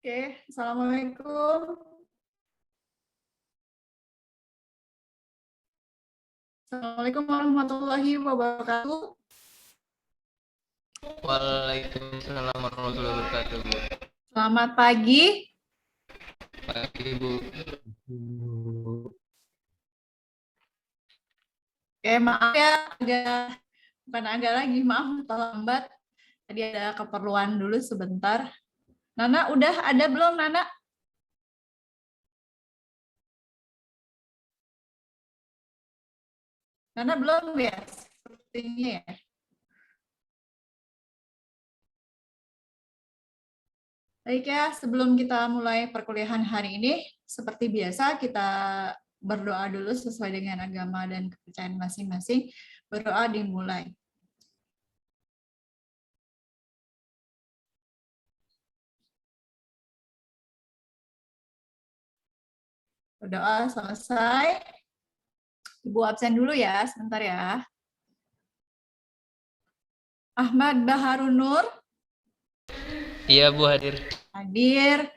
Oke, Assalamualaikum. Assalamualaikum warahmatullahi wabarakatuh. Waalaikumsalam warahmatullahi wabarakatuh, Bu. Selamat pagi. Pagi, Bu. Oke, maaf ya, bukan agak lagi, maaf terlambat. Tadi ada keperluan dulu sebentar. Nana, udah ada belum, Nana? Nana belum ya? Sepertinya ya. Baik ya, sebelum kita mulai perkuliahan hari ini, seperti biasa kita berdoa dulu sesuai dengan agama dan kepercayaan masing-masing. Berdoa dimulai. Berdoa selesai. Ibu absen dulu ya, sebentar ya. Ahmad Baharun Nur. Iya, Bu, hadir. Hadir.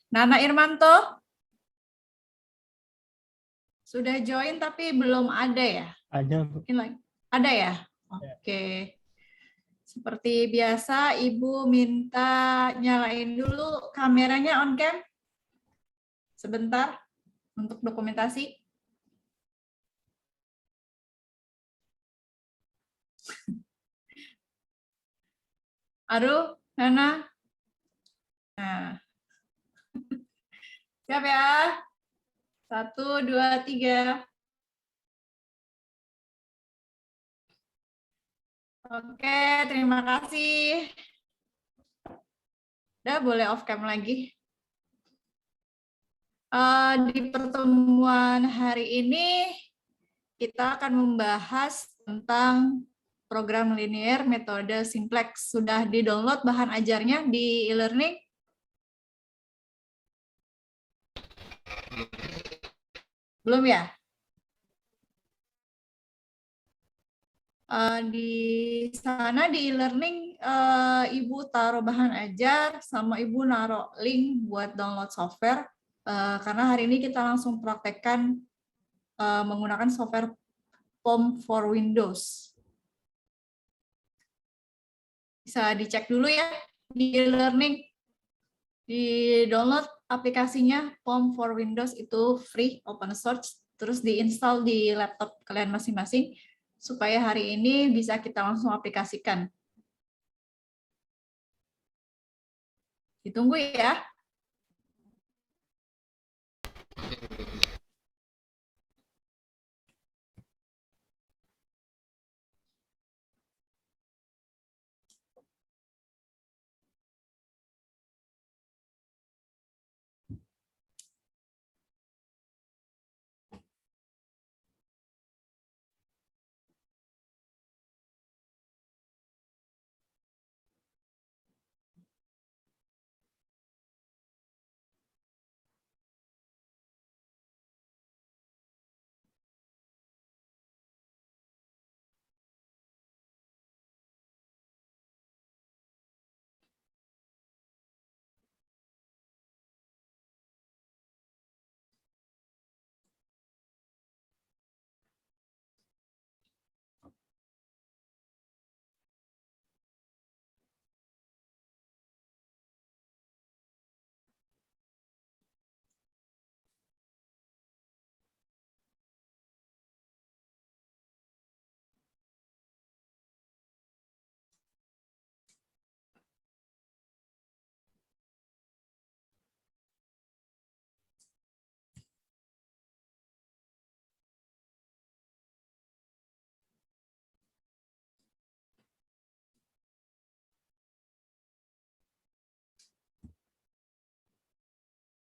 Nana Irmanto. Sudah join tapi belum ada ya? Ada. Mungkin lagi. Ada ya? Oke. Seperti biasa, Ibu minta nyalain dulu kameranya on cam. Sebentar untuk dokumentasi. Aduh, Nana. Nah. Siap ya? 1, 2, 3. Oke, terima kasih. Udah boleh off cam lagi. Di pertemuan hari ini kita akan membahas tentang program linear metode simplex. Sudah di-download bahan ajarnya di e-learning? Belum ya? Di sana di e-learning Ibu taruh bahan ajar sama Ibu naruh link buat download software. Karena hari ini kita langsung praktekkan menggunakan software POM for Windows. Bisa dicek dulu ya di e-learning. Di download aplikasinya POM for Windows itu free, open source, terus diinstal di laptop kalian masing-masing supaya hari ini bisa kita langsung aplikasikan. Ditunggu ya.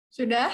Sudah?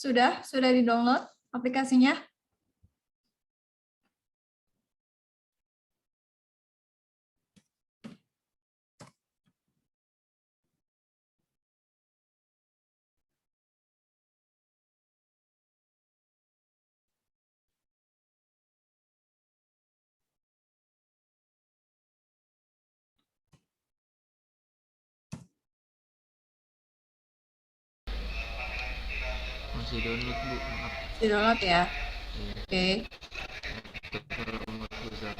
Sudah di-download aplikasinya? Masih download Bu, maaf. Di-download ya. Iya, Oke. kalau umat besar.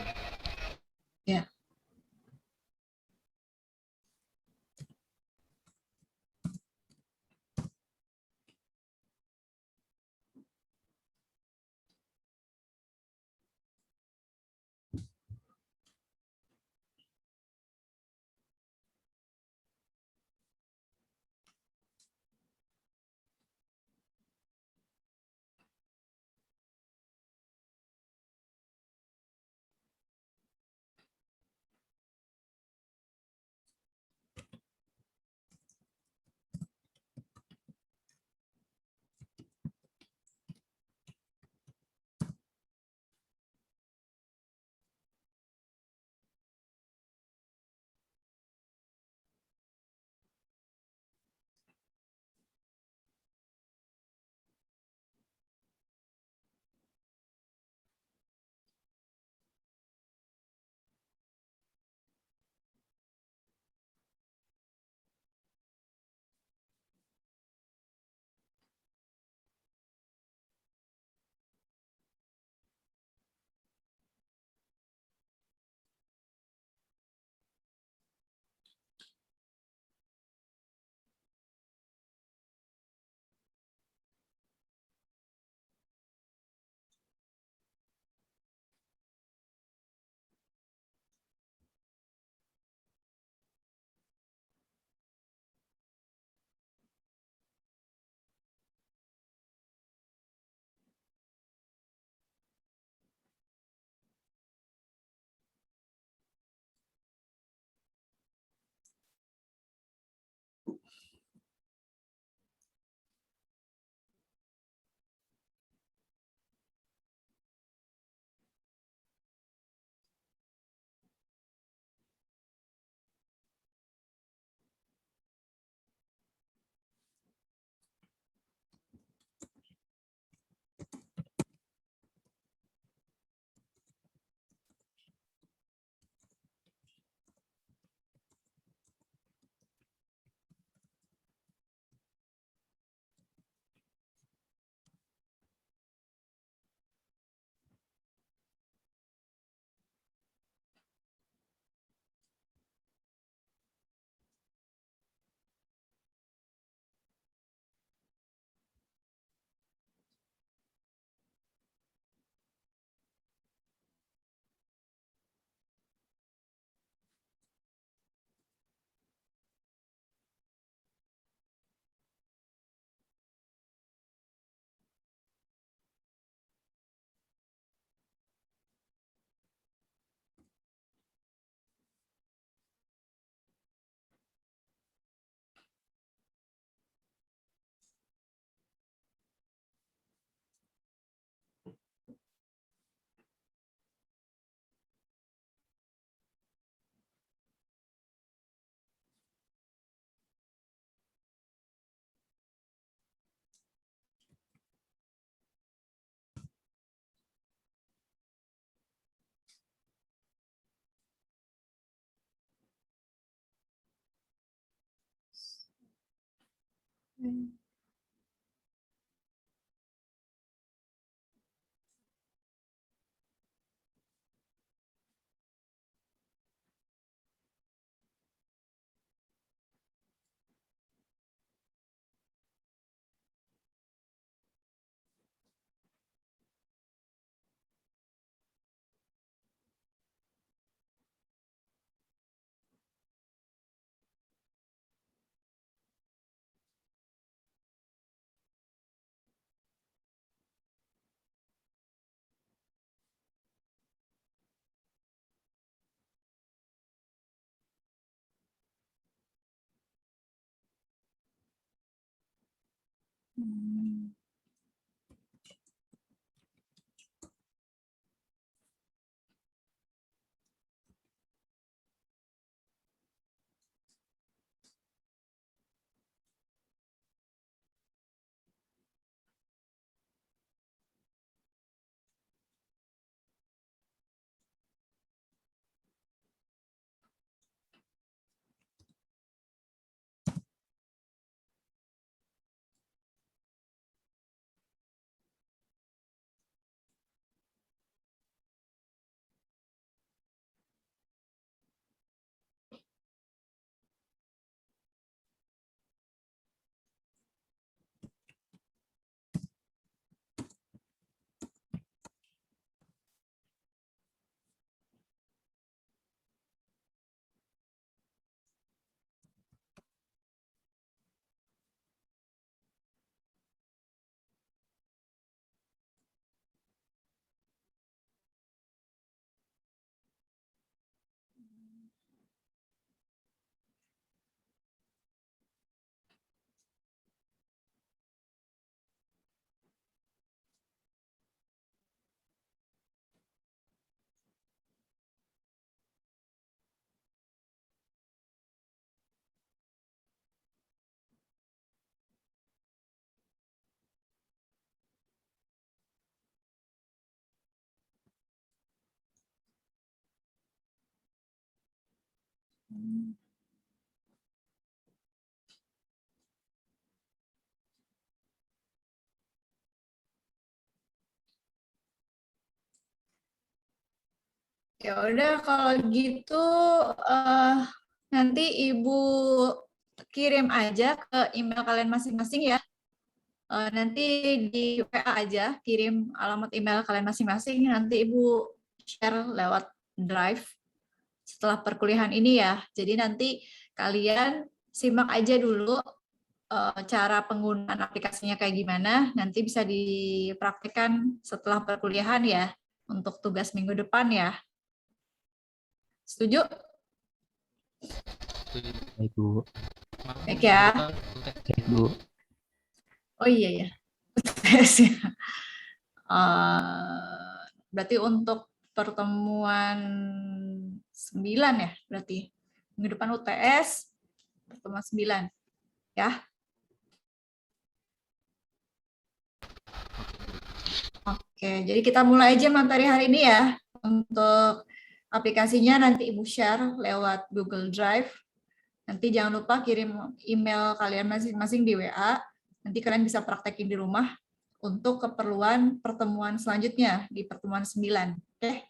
Ya. Hmm. Ya udah kalau gitu nanti Ibu kirim aja ke email kalian masing-masing ya. Nanti di WA aja kirim alamat email kalian masing-masing, nanti Ibu share lewat Drive setelah perkuliahan ini ya. Jadi nanti kalian simak aja dulu cara penggunaan aplikasinya kayak gimana, nanti bisa dipraktikkan setelah perkuliahan ya, untuk tugas minggu depan ya. Setuju? Setuju. Baik, Bu. Baik ya. Baik, Bu. Oh iya ya. Berarti untuk pertemuan 9 ya, berarti minggu depan UTS, pertemuan 9 ya. Oke, jadi kita mulai aja materi hari ini ya. Untuk aplikasinya nanti Ibu share lewat Google Drive. Nanti jangan lupa kirim email kalian masing-masing di WA. Nanti kalian bisa praktekin di rumah untuk keperluan pertemuan selanjutnya di pertemuan 9. Oke.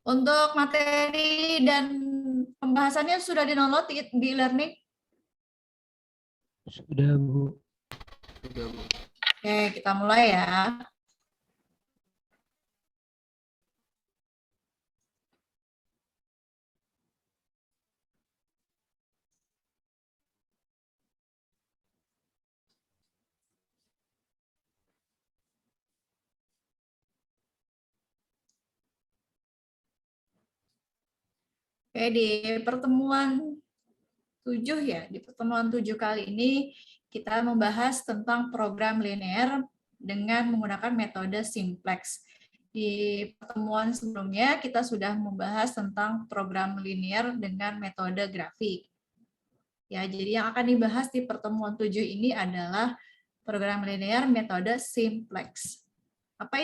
Untuk materi dan pembahasannya sudah di-download di e-learning? Sudah, Bu. Sudah, Bu. Oke, kita mulai ya. Oke, di pertemuan 7 ya, di pertemuan 7 kali ini kita membahas tentang program linear dengan menggunakan metode simplex. Di pertemuan sebelumnya kita sudah membahas tentang program linear dengan metode grafik. Ya, jadi yang akan dibahas di pertemuan 7 ini adalah program linear metode simplex. Apa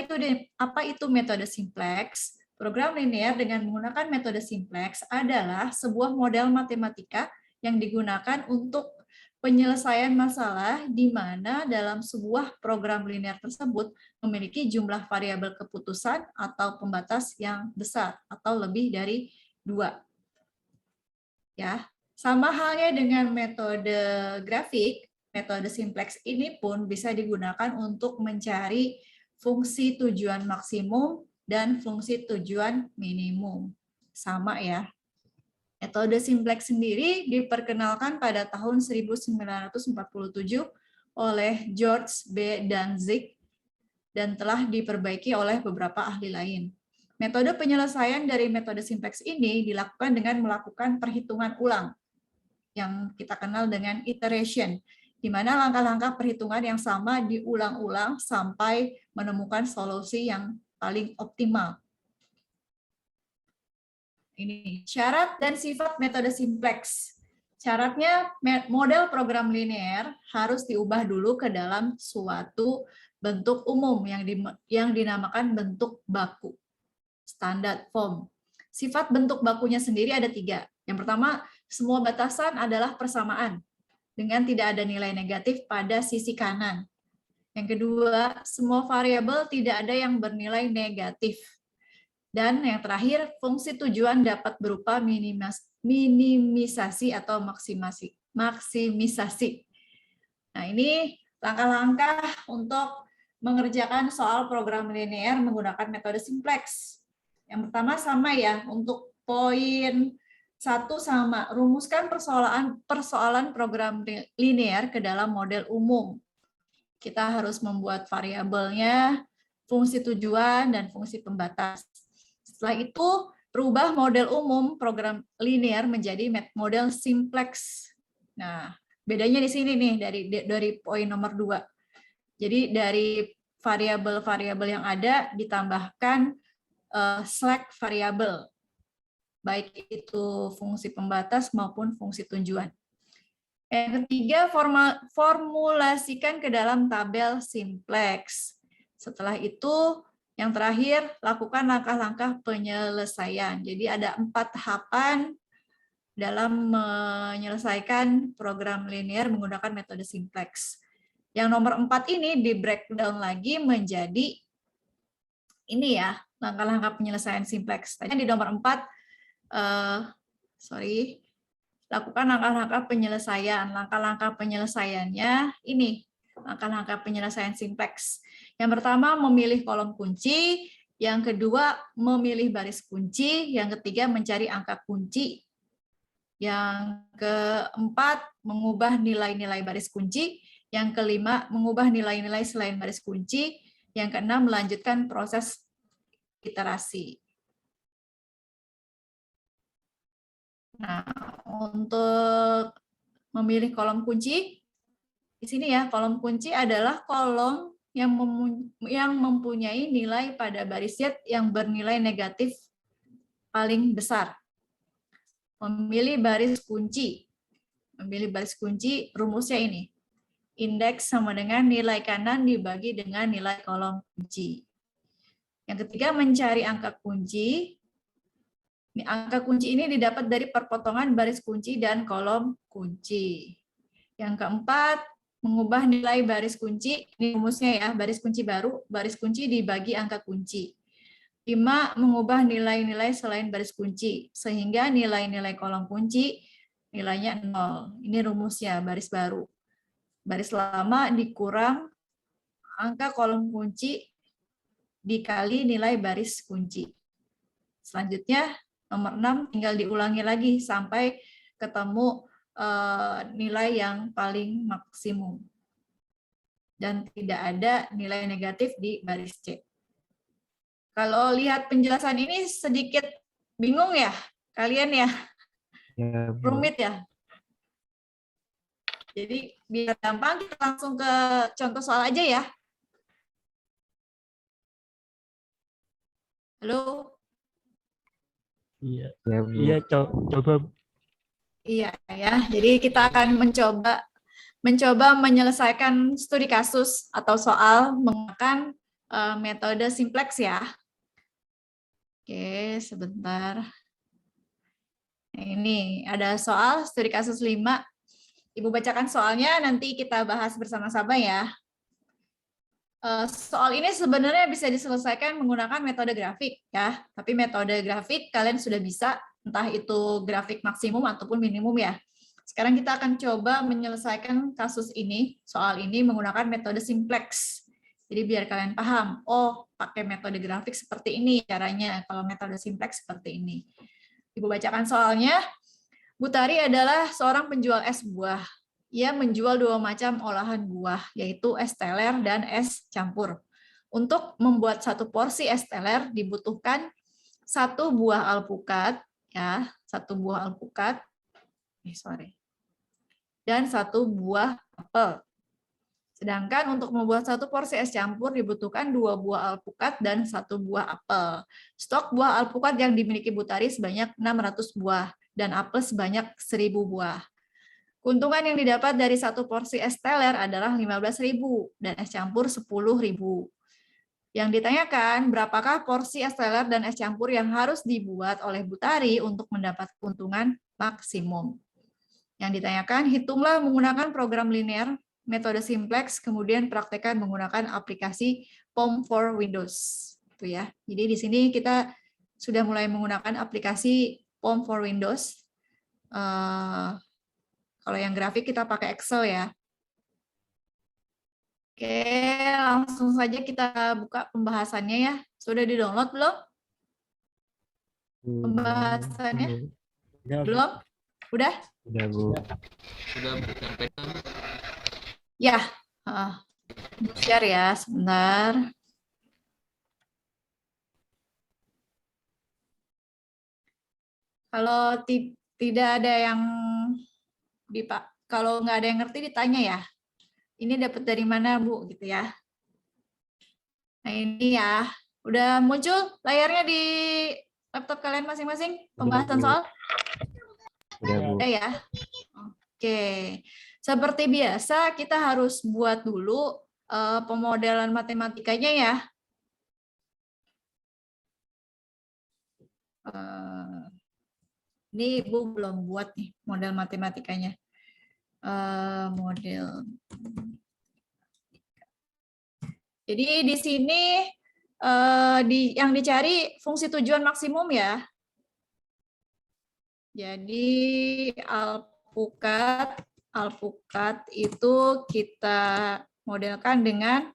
itu metode simplex? Program linear dengan menggunakan metode simplex adalah sebuah model matematika yang digunakan untuk penyelesaian masalah di mana dalam sebuah program linear tersebut memiliki jumlah variabel keputusan atau pembatas yang besar atau lebih dari 2. Ya, sama halnya dengan metode grafik, metode simplex ini pun bisa digunakan untuk mencari fungsi tujuan maksimum dan fungsi tujuan minimum. Sama ya. Metode simplex sendiri diperkenalkan pada tahun 1947 oleh George B. Danzig dan telah diperbaiki oleh beberapa ahli lain. Metode penyelesaian dari metode simplex ini dilakukan dengan melakukan perhitungan ulang yang kita kenal dengan iteration, di mana langkah-langkah perhitungan yang sama diulang-ulang sampai menemukan solusi yang paling optimal. Ini syarat dan sifat metode simplex. Syaratnya model program linear harus diubah dulu ke dalam suatu bentuk umum yang dinamakan bentuk baku, standard form. Sifat bentuk bakunya sendiri ada 3. Yang pertama, semua batasan adalah persamaan dengan tidak ada nilai negatif pada sisi kanan. Yang kedua, semua variabel tidak ada yang bernilai negatif. Dan yang terakhir, fungsi tujuan dapat berupa minimisasi atau maksimisasi. Nah, ini langkah-langkah untuk mengerjakan soal program linear menggunakan metode simplex. Yang pertama sama ya, untuk poin 1 sama, rumuskan persoalan program linear ke dalam model umum. Kita harus membuat variabelnya, fungsi tujuan, dan fungsi pembatas. Setelah itu, rubah model umum program linear menjadi model simplex. Nah, bedanya di sini nih dari poin nomor 2. Jadi dari variabel-variabel yang ada ditambahkan slack variabel, baik itu fungsi pembatas maupun fungsi tujuan. Yang ketiga, formulasikan ke dalam tabel simplex. Setelah itu, Yang terakhir, lakukan langkah-langkah penyelesaian. Jadi ada 4 tahapan dalam menyelesaikan program linear menggunakan metode simplex. Yang nomor 4 ini di breakdown lagi menjadi ini ya, langkah-langkah penyelesaian simplex. Tadi di nomor 4, lakukan langkah-langkah penyelesaian. Langkah-langkah penyelesaiannya ini, langkah-langkah penyelesaian simplex. Yang pertama, memilih kolom kunci. Yang kedua, memilih baris kunci. Yang ketiga, mencari angka kunci. Yang keempat, mengubah nilai-nilai baris kunci. Yang kelima, mengubah nilai-nilai selain baris kunci. Yang keenam, melanjutkan proses iterasi. Nah, untuk memilih kolom kunci, di sini ya, kolom kunci adalah kolom yang mempunyai nilai pada baris Z yang bernilai negatif paling besar. Memilih baris kunci. Memilih baris kunci, rumusnya ini. Indeks sama dengan nilai kanan dibagi dengan nilai kolom kunci. Yang ketiga, mencari angka kunci. Angka kunci ini didapat dari perpotongan baris kunci dan kolom kunci. Yang keempat, mengubah nilai baris kunci. Ini rumusnya ya, baris kunci baru, baris kunci dibagi angka kunci. 5, mengubah nilai-nilai selain baris kunci, sehingga nilai-nilai kolom kunci nilainya 0. Ini rumusnya, baris baru. Baris lama dikurang angka kolom kunci dikali nilai baris kunci. Selanjutnya, nomor 6 tinggal diulangi lagi sampai ketemu nilai yang paling maksimum. Dan tidak ada nilai negatif di baris C. Kalau lihat penjelasan ini sedikit bingung ya, kalian ya? Ya, Bu. Rumit ya? Jadi biar gampang kita langsung ke contoh soal aja ya. Halo? Iya, Ya, Bu. iya, coba. Iya ya, jadi kita akan mencoba menyelesaikan studi kasus atau soal menggunakan metode simplex ya. Oke, sebentar. Ini ada soal studi kasus 5. Ibu bacakan soalnya, nanti kita bahas bersama-sama ya. Soal ini sebenarnya bisa diselesaikan menggunakan metode grafik ya, tapi metode grafik kalian sudah bisa, entah itu grafik maksimum ataupun minimum ya. Sekarang kita akan coba menyelesaikan kasus ini, soal ini menggunakan metode simplex. Jadi biar kalian paham, oh pakai metode grafik seperti ini caranya, kalau metode simplex seperti ini. Ibu bacakan soalnya. Butari adalah seorang penjual es buah. Ia menjual 2 macam olahan buah, yaitu es teler dan es campur. Untuk membuat 1 porsi es teler dibutuhkan 1 buah alpukat, ya, 1 buah alpukat, dan 1 buah apel. Sedangkan untuk membuat 1 porsi es campur dibutuhkan 2 buah alpukat dan 1 buah apel. Stok buah alpukat yang dimiliki Butari sebanyak 600 buah dan apel sebanyak 1000 buah. Keuntungan yang didapat dari 1 porsi es teler adalah 15.000 dan es campur 10.000. Yang ditanyakan, berapakah porsi es teler dan es campur yang harus dibuat oleh Butari untuk mendapat keuntungan maksimum? Yang ditanyakan, hitunglah menggunakan program linear, metode simplex, kemudian praktekkan menggunakan aplikasi POM for Windows. Itu ya. Jadi di sini kita sudah mulai menggunakan aplikasi POM for Windows. Kalau yang grafik kita pakai Excel ya. Oke, langsung saja kita buka pembahasannya ya. Sudah di-download belum? Pembahasannya? Belum? Udah? Udah, Bu. Sudah sampai. Ya. Share ya, sebentar. Kalau tidak ada yang kalau nggak ada yang ngerti ditanya ya. Ini dapat dari mana, Bu? Gitu ya. Nah ini ya, udah muncul layarnya di laptop kalian masing-masing pembahasan soal? Udah, Bu. Udah ya. Oke. Seperti biasa kita harus buat dulu pemodelan matematikanya ya. Ini Ibu belum buat nih model matematikanya. Model. Jadi di sini yang dicari fungsi tujuan maksimum ya. Jadi alpukat itu kita modelkan dengan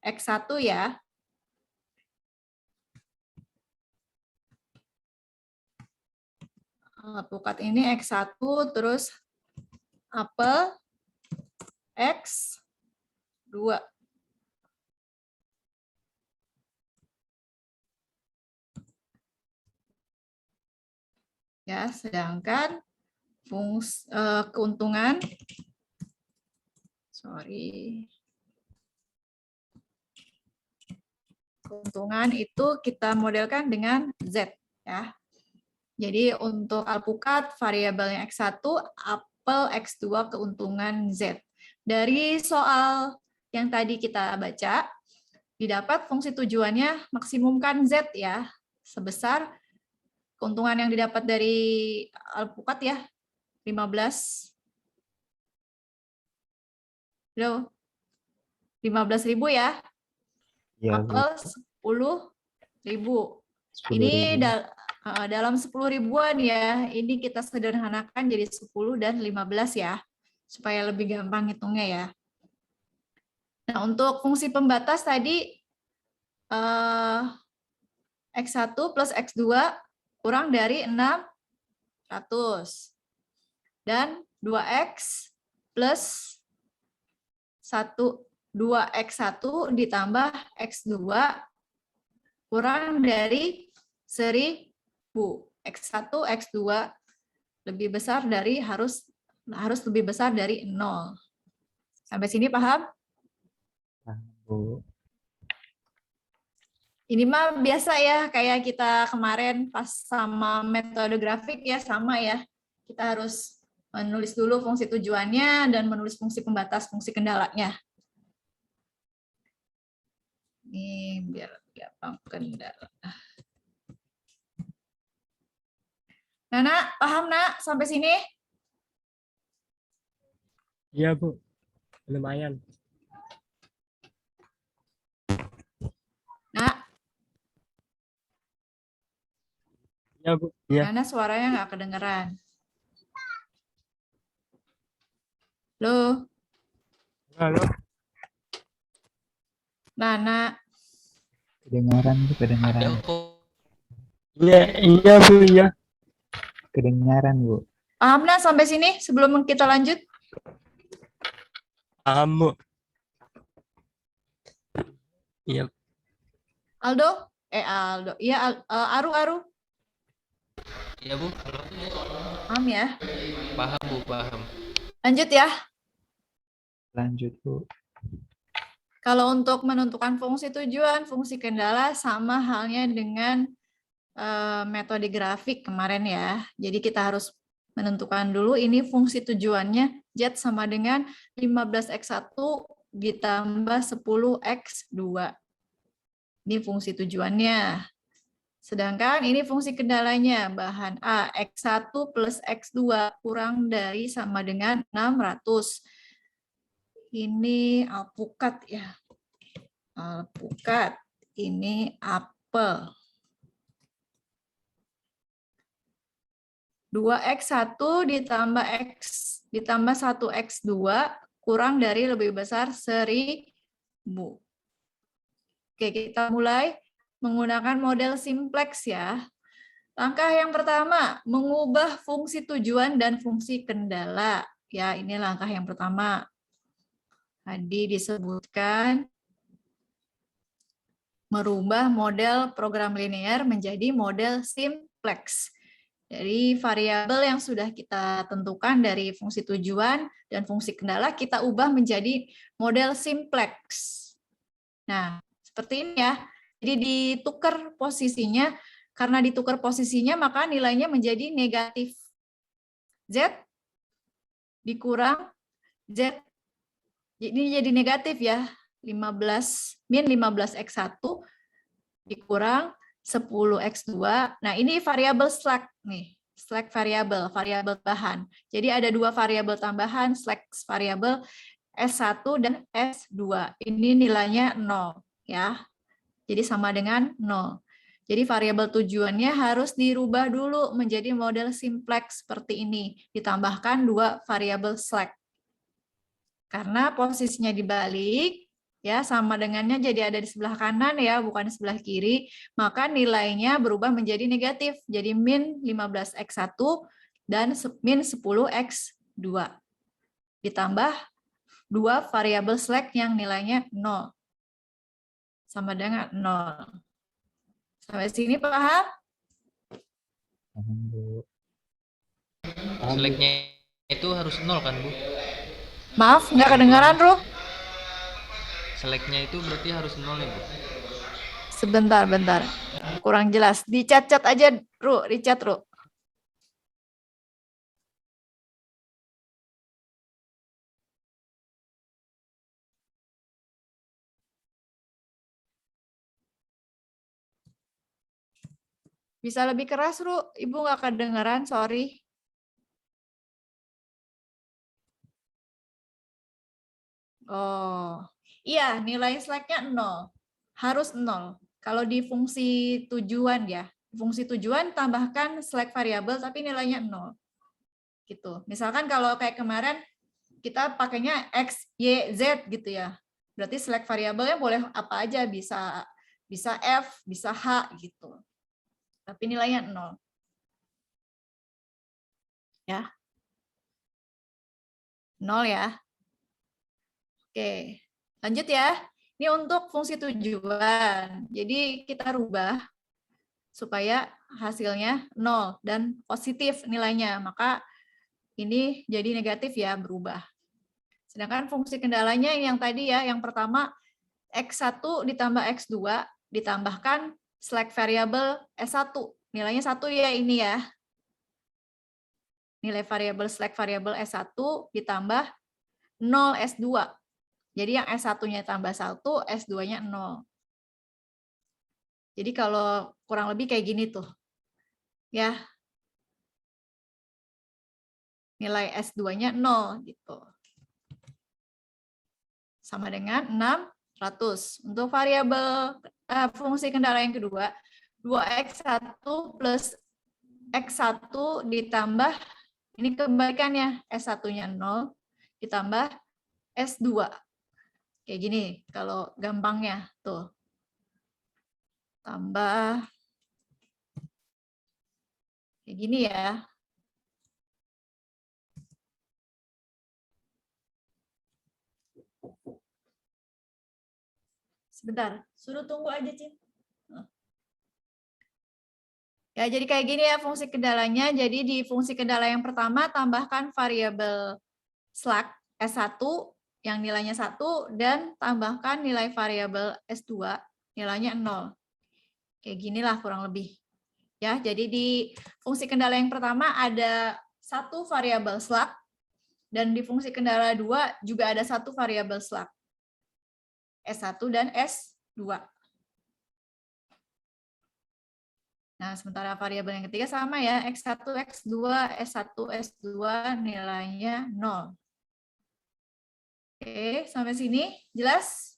X1 ya. Alpukat ini X1 terus apel X2. Ya, sedangkan keuntungan keuntungan itu kita modelkan dengan Z ya. Jadi untuk alpukat variabelnya X1, apel X2 keuntungan Z. Dari soal yang tadi kita baca, didapat fungsi tujuannya maksimumkan Z ya, sebesar keuntungan yang didapat dari alpukat ya, 15. 15.000 ya. Iya, Bu. Apel 10.000. Ini dalam 10 ribuan ya, ini kita sederhanakan jadi 10 dan 15 ya, supaya lebih gampang hitungnya ya. Nah, untuk fungsi pembatas tadi, X1 plus X2 kurang dari 600. Dan 2X plus 2X1 ditambah X2 kurang dari 1000. X1, X2 lebih besar dari harus lebih besar dari 0. Sampai sini paham? Bu. Ini mah biasa ya, kayak kita kemarin pas sama metode grafik ya, sama ya. Kita harus menulis dulu fungsi tujuannya dan menulis fungsi pembatas, fungsi kendalanya. Ini biar gampang kendala. Nah, Nak, paham Nak sampai sini? Iya, Bu. Lumayan. Nak, Iya, Bu. Iya. Nana suaranya nggak kedengeran. Loh, Halo. Nana. Kedengaran, Bu, kedengaran. Ada kok. Iya, iya, Bu, iya. Kedengaran, Bu. Paham Nak sampai sini sebelum kita lanjut? Paham, Bu. Iya. Aldo? Aldo. Iya, Aru. Iya, Bu. Paham ya? Paham, Bu, paham. Lanjut ya. Lanjut, Bu. Kalau untuk menentukan fungsi tujuan, fungsi kendala sama halnya dengan metode grafik kemarin ya. Jadi kita harus menentukan dulu ini fungsi tujuannya Z sama dengan 15X1 ditambah 10X2. Ini fungsi tujuannya. Sedangkan ini fungsi kendalanya, bahan A, X1 plus X2 kurang dari sama dengan 600. Ini alpukat ya. Alpukat. Ini apel. 2X1 ditambah 1X2 kurang dari lebih besar 1000. Oke, kita mulai menggunakan model simplex ya. Langkah yang pertama, mengubah fungsi tujuan dan fungsi kendala. Ya, ini langkah yang pertama. Tadi disebutkan merubah model program linear menjadi model simplex. Dari variabel yang sudah kita tentukan dari fungsi tujuan dan fungsi kendala, kita ubah menjadi model simplex. Nah, seperti ini ya. Jadi ditukar posisinya, karena ditukar posisinya maka nilainya menjadi negatif. Z dikurang Z. Ini jadi negatif ya. 15 min 15X1 dikurang 10x2. Nah, ini variabel slack nih. Slack variabel bahan. Jadi ada dua variabel tambahan, slack variabel S1 dan S2. Ini nilainya 0 ya. Jadi sama dengan 0. Jadi variabel tujuannya harus dirubah dulu menjadi model simplex seperti ini. Ditambahkan dua variabel slack. Karena posisinya dibalik, ya sama dengannya jadi ada di sebelah kanan ya, bukan di sebelah kiri, maka nilainya berubah menjadi negatif. Jadi min 15x1 dan min 10x2. Ditambah dua variabel slack yang nilainya 0. Sama dengan 0. Sampai sini paham? Paham, Bu. Seleknya itu harus 0 kan, Bu? Maaf, nggak kedengaran, Ruh. Seleknya itu berarti harus 0 ya, Bu? Sebentar, bentar. Kurang jelas. Dicat-cat aja, Ruh. Dicat, Ruh. Bisa lebih keras, Ruh. Ibu nggak kedengaran, sorry. Oh, iya, nilai slack-nya 0. Harus 0. Kalau di fungsi tujuan ya, fungsi tujuan tambahkan slack variabel tapi nilainya 0. Gitu. Misalkan kalau kayak kemarin kita pakainya X, Y, Z gitu ya. Berarti slack variabelnya boleh apa aja, bisa F, bisa H gitu. Tapi nilainya 0. Ya. 0 ya. Oke, lanjut ya. Ini untuk fungsi tujuan. Jadi kita rubah supaya hasilnya 0 dan positif nilainya. Maka ini jadi negatif ya, berubah. Sedangkan fungsi kendalanya yang tadi ya, yang pertama X1 ditambah X2 ditambahkan slack variabel S1. Nilainya 1 ya ini ya. Nilai variabel slack variabel S1 ditambah 0 S2. Jadi yang S1-nya tambah 1, S2-nya 0. Jadi kalau kurang lebih kayak gini tuh. Ya. Nilai S2-nya 0 gitu. Sama dengan 600. Untuk variabel fungsi kendala yang kedua, 2x1 plus x1 ditambah, ini kebalikannya, S1-nya 0 ditambah S2. Kayak gini kalau gampangnya tuh. Tambah kayak gini ya. Sebentar, suruh tunggu aja, Cin. Ya, jadi kayak gini ya fungsi kendalanya. Jadi di fungsi kendala yang pertama tambahkan variabel slack S1 yang nilainya 1 dan tambahkan nilai variabel S2 nilainya 0. Kayak ginilah kurang lebih. Ya, jadi di fungsi kendala yang pertama ada satu variabel slack dan di fungsi kendala 2 juga ada satu variabel slack. S1 dan S2. Nah, sementara variabel yang ketiga sama ya, X1, X2, S1, S2 nilainya 0. Oke, sampai sini jelas?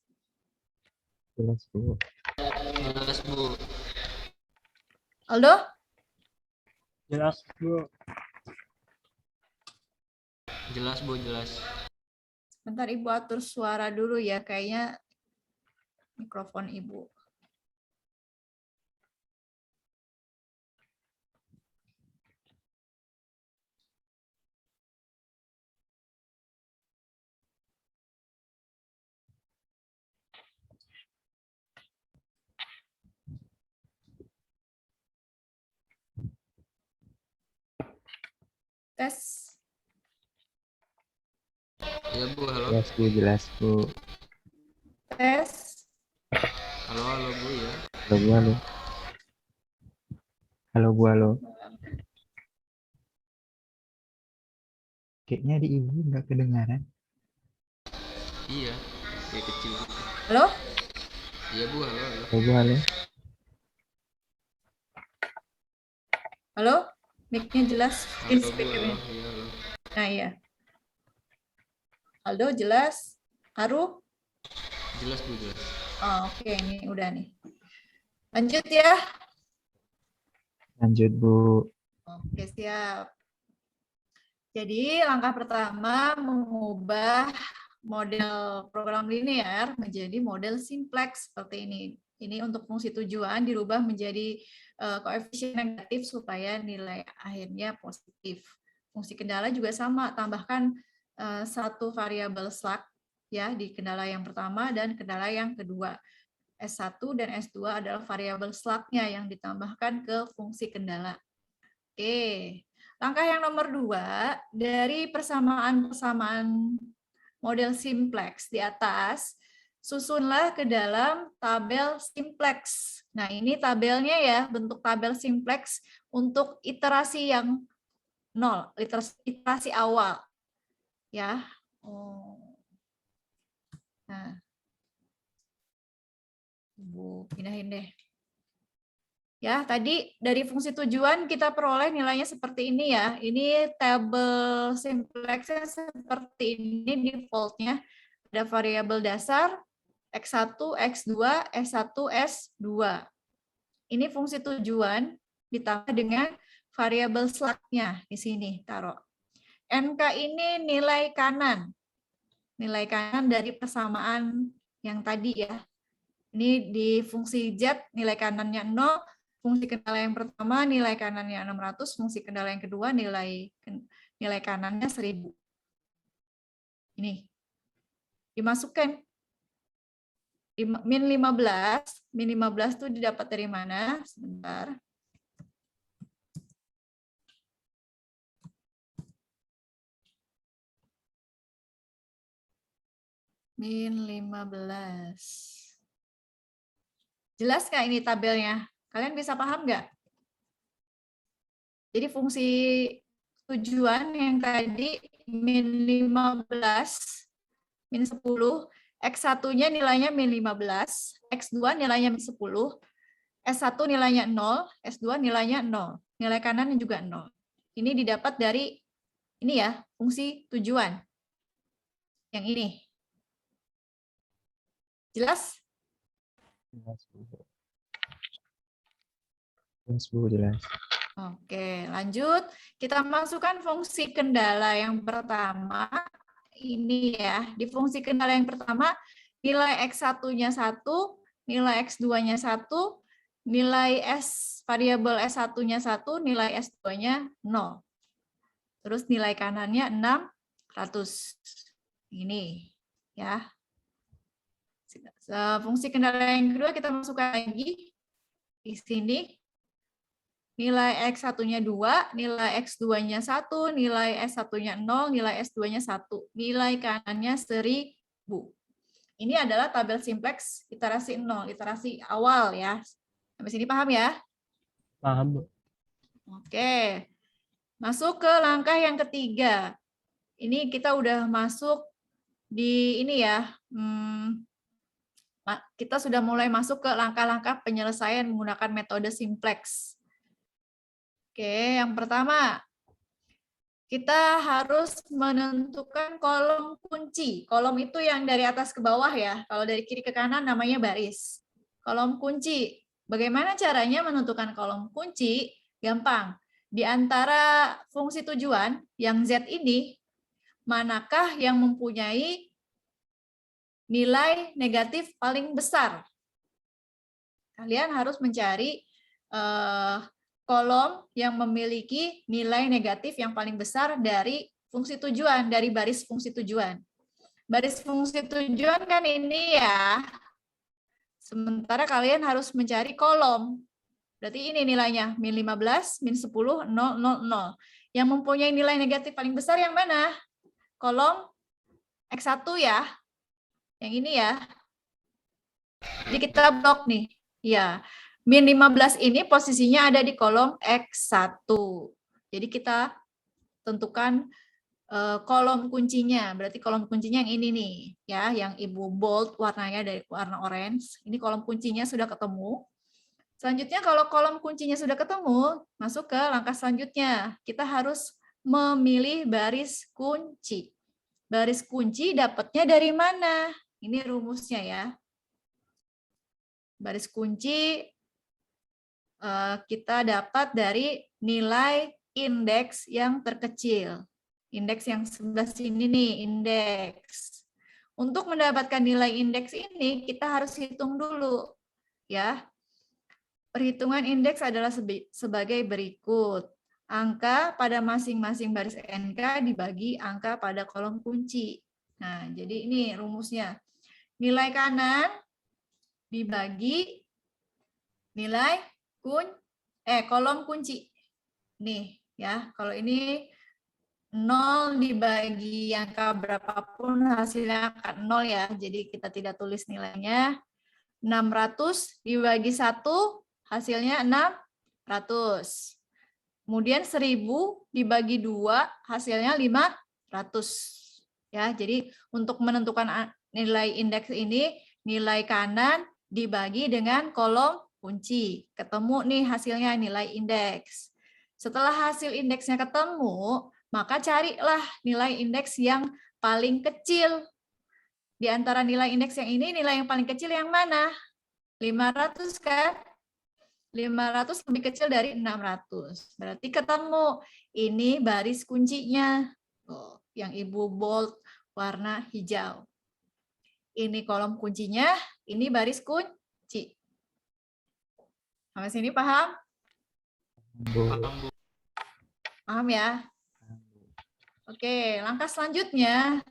Jelas, Bu. Jelas, Bu. Aldo? Jelas, Bu. Jelas, Bu, jelas. Bentar Ibu atur suara dulu ya, kayaknya mikrofon Ibu. Tes. Ya, Bu, halo. Jelas, Bu. Jelas, Bu. Tes. Halo, halo, Bu ya. Halo, Bu. Halo. Halo, Bu. Halo. Kayaknya di Ibu nggak kedengaran. Iya, kayak kecil. Halo? Iya, Bu, halo, halo. Halo, Bu. Halo. Halo? Mic-nya jelas? Halo Bu, Speaker-nya. halo. Iya, halo. Nah, iya. Aldo jelas? Haru? Jelas Bu, jelas. Oh, oke, ini udah nih. Lanjut ya. Lanjut, Bu. Oke, siap. Jadi langkah pertama mengubah model program linear menjadi model simplex seperti ini. Ini untuk fungsi tujuan dirubah menjadi koefisien negatif supaya nilai akhirnya positif. Fungsi kendala juga sama, tambahkan satu variabel slug ya di kendala yang pertama dan kendala yang kedua. S1 dan S2 adalah variabel slug-nya yang ditambahkan ke fungsi kendala. Oke. Langkah yang nomor 2, dari persamaan-persamaan model simplex di atas, susunlah ke dalam tabel simplex. Nah, ini tabelnya ya, bentuk tabel simplex untuk iterasi yang 0, iterasi awal. Ya. Nah, Bu pindahin deh. Ya, tadi dari fungsi tujuan kita peroleh nilainya seperti ini ya. Ini tabel simplexnya seperti ini defaultnya. Ada variabel dasar, X1, X2, S1, S2. Ini fungsi tujuan ditambah dengan variabel slug-nya di sini taruh. NK ini nilai kanan. Nilai kanan dari persamaan yang tadi ya. Ini di fungsi Z nilai kanannya 0, fungsi kendala yang pertama nilai kanannya 600, fungsi kendala yang kedua nilai kanannya 1000. Ini dimasukkan min 15 itu didapat dari mana? Sebentar. Min 15. Jelas nggak ini tabelnya? Kalian bisa paham nggak? Jadi fungsi tujuan yang tadi min 15, min 10, X1-nya nilainya min 15, X2 nilainya min 10, S1 nilainya 0, S2 nilainya 0. Nilai kanan juga 0. Ini didapat dari ini ya, fungsi tujuan. Yang ini. Jelas? Jelas, Bu. Jelas, Bu, jelas. Oke, lanjut. Kita masukkan fungsi kendala yang pertama. Ini ya, di fungsi kendala yang pertama, nilai X1-nya 1, nilai X2-nya 1, nilai variabel S1-nya 1, nilai S2-nya 0. Terus nilai kanannya 600. Ini ya. Fungsi kendala yang kedua kita masukkan lagi di sini. Nilai X1-nya 2, nilai X2-nya 1, nilai S1-nya 0, nilai S2-nya 1. Nilai kanannya 1000. Ini adalah tabel simplex iterasi 0, iterasi awal ya. Sampai sini paham ya? Paham, Bu. Oke. Masuk ke langkah yang ketiga. Ini kita udah masuk di ini ya. Kita sudah mulai masuk ke langkah-langkah penyelesaian menggunakan metode simplex. Oke, yang pertama, kita harus menentukan kolom kunci. Kolom itu yang dari atas ke bawah ya. Kalau dari kiri ke kanan namanya baris. Kolom kunci. Bagaimana caranya menentukan kolom kunci? Gampang. Di antara fungsi tujuan yang Z ini, manakah yang mempunyai nilai negatif paling besar? Kalian harus mencari kolom yang memiliki nilai negatif yang paling besar dari fungsi tujuan, dari baris fungsi tujuan. Baris fungsi tujuan kan ini ya. Sementara kalian harus mencari kolom. Berarti ini nilainya, min 15, min 10, 0, 0, 0. Yang mempunyai nilai negatif paling besar yang mana? Kolom X1 ya. Yang ini ya. Jadi kita blok nih. Ya. Min 15 ini posisinya ada di kolom X1. Jadi kita tentukan kolom kuncinya. Berarti kolom kuncinya yang ini nih, ya, yang Ibu bold warnanya dari warna orange. Ini kolom kuncinya sudah ketemu. Selanjutnya kalau kolom kuncinya sudah ketemu, masuk ke langkah selanjutnya. Kita harus memilih baris kunci. Baris kunci dapatnya dari mana? Ini rumusnya ya. Baris kunci kita dapat dari nilai indeks yang terkecil. Indeks yang sebelah sini nih, indeks. Untuk mendapatkan nilai indeks ini, kita harus hitung dulu. Ya. Perhitungan indeks adalah sebagai berikut. Angka pada masing-masing baris NK dibagi angka pada kolom kunci. Nah, jadi ini rumusnya. Nilai kanan dibagi nilai kolom kunci. Nih, ya. Kalau ini 0 dibagi angka berapapun hasilnya angka 0 ya. Jadi kita tidak tulis nilainya. 600 dibagi 1 hasilnya 600. Kemudian 1000 dibagi 2 hasilnya 500. Ya, jadi untuk menentukan nilai indeks ini, nilai kanan dibagi dengan kolom kunci. Ketemu nih hasilnya nilai indeks. Setelah hasil indeksnya ketemu, maka carilah nilai indeks yang paling kecil. Di antara nilai indeks yang ini, nilai yang paling kecil yang mana? 500 kan? 500 lebih kecil dari 600. Berarti ketemu. Ini baris kuncinya. Oh, yang Ibu bold warna hijau. Ini kolom kuncinya, ini baris kunci. Sampai sini paham? Bu. Paham ya? Oke, langkah selanjutnya.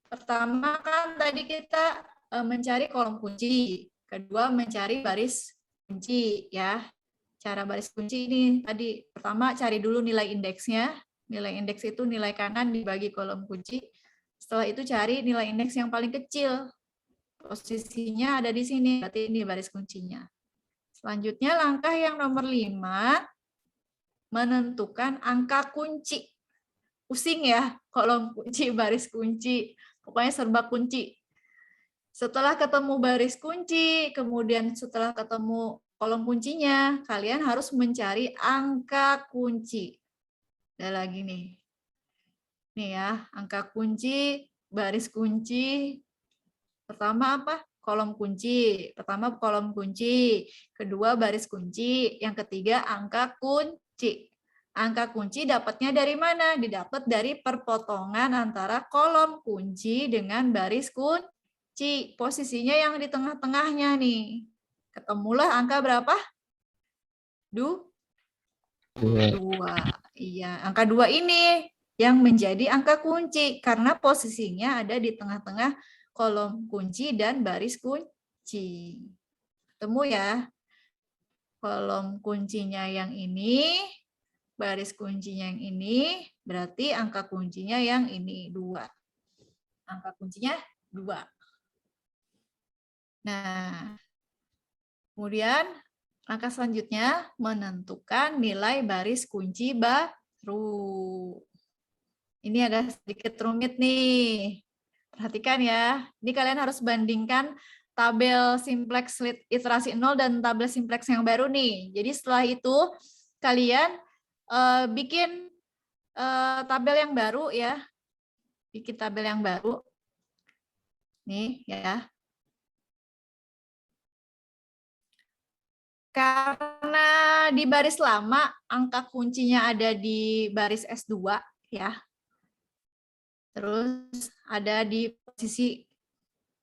Pertama kan tadi kita mencari kolom kunci. Kedua mencari baris kunci ya. Cara baris kunci ini tadi pertama cari dulu nilai indeksnya. Nilai indeks itu nilai kanan dibagi kolom kunci. Setelah itu cari nilai indeks yang paling kecil. Posisinya ada di sini, berarti ini baris kuncinya. Selanjutnya langkah yang nomor 5, menentukan angka kunci. Pusing ya, kolom kunci, baris kunci. Pokoknya serba kunci. Setelah ketemu baris kunci, kemudian setelah ketemu kolom kuncinya, kalian harus mencari angka kunci. Ada lagi nih. Nih ya, angka kunci, baris kunci. Pertama apa? Kolom kunci. Pertama kolom kunci. Kedua baris kunci. Yang ketiga angka kunci. Angka kunci dapatnya dari mana? Didapat dari perpotongan antara kolom kunci dengan baris kunci. Posisinya yang di tengah-tengahnya nih. Ketemulah angka berapa? 2. Iya, angka 2 ini yang menjadi angka kunci karena posisinya ada di tengah-tengah kolom kunci dan baris kunci. Ketemu ya? Kolom kuncinya yang ini, baris kuncinya yang ini, berarti angka kuncinya yang ini 2. Angka kuncinya 2. Nah, kemudian langkah selanjutnya menentukan nilai baris kunci baru. Ini agak sedikit rumit nih. Perhatikan ya. Ini kalian harus bandingkan tabel simplex iterasi 0 dan tabel simplex yang baru nih. Jadi setelah itu kalian bikin tabel yang baru ya. Bikin tabel yang baru. Nih ya. Karena di baris lama angka kuncinya ada di baris S2 ya. Terus ada di posisi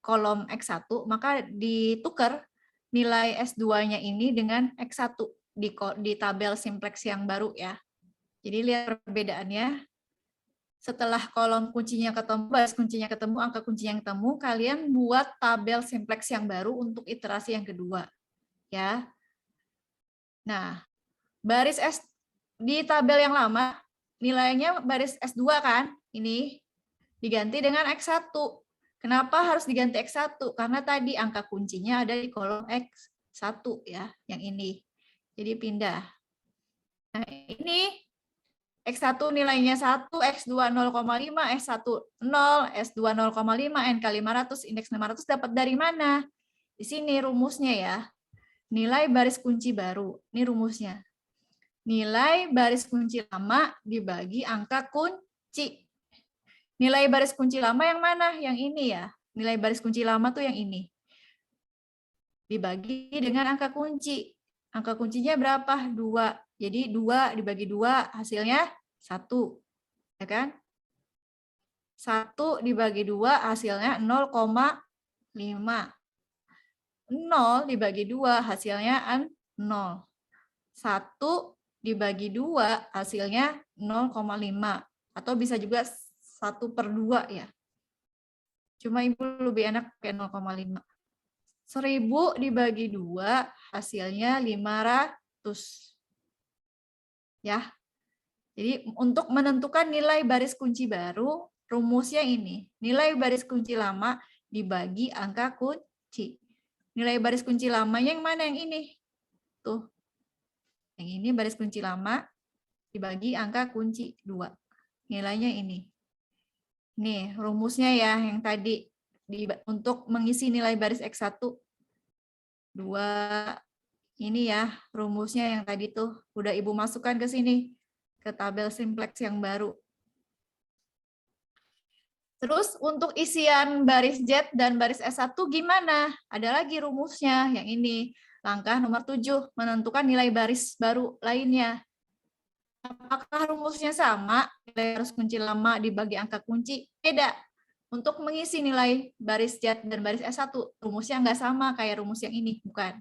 kolom X1, maka ditukar nilai S2-nya ini dengan X1 di tabel simplex yang baru ya. Jadi lihat perbedaannya. Setelah kolom kuncinya ketemu, baris kuncinya ketemu, angka kuncinya yang ketemu, kalian buat tabel simplex yang baru untuk iterasi yang kedua. Ya. Nah, baris S di tabel yang lama nilainya baris S2 kan? Ini diganti dengan X1. Kenapa harus diganti X1? Karena tadi angka kuncinya ada di kolom X1 ya, yang ini. Jadi pindah. Nah, ini X1 nilainya 1, X2 0,5, S1 0, S2 0,5, NK 500, indeks 500 dapat dari mana? Di sini rumusnya ya. nilai baris kunci baru. Ini rumusnya. Nilai baris kunci lama dibagi angka kunci. Nilai baris kunci lama yang mana? Yang ini ya. Nilai baris kunci lama tuh yang ini. Dibagi dengan angka kunci. Angka kuncinya berapa? 2. Jadi 2 dibagi 2 hasilnya 1. Ya kan? 1 dibagi 2 hasilnya 0,5. 0 dibagi 2 hasilnya 0. 1 dibagi 2 hasilnya 0,5. Atau bisa juga 1/2 ya. Cuma Ibu lebih enak pakai 0,5. 1000 dibagi 2 hasilnya 500. Ya. Jadi untuk menentukan nilai baris kunci baru, rumusnya ini. Nilai baris kunci lama dibagi angka kunci. Nilai baris kunci lamanya yang mana? Yang ini. Tuh. Yang ini baris kunci lama dibagi angka kunci 2. Nilainya ini. Nih, rumusnya ya yang tadi untuk mengisi nilai baris X1 2 ini ya, rumusnya yang tadi tuh udah Ibu masukkan ke sini ke tabel simplex yang baru. Terus untuk isian baris Z dan baris S1 gimana? Ada lagi rumusnya yang ini. Langkah nomor 7, menentukan nilai baris baru lainnya. Apakah rumusnya sama? Nilai baris kunci lama dibagi angka kunci? Beda. Untuk mengisi nilai baris Z dan baris S1, rumusnya nggak sama kayak rumus yang ini, bukan.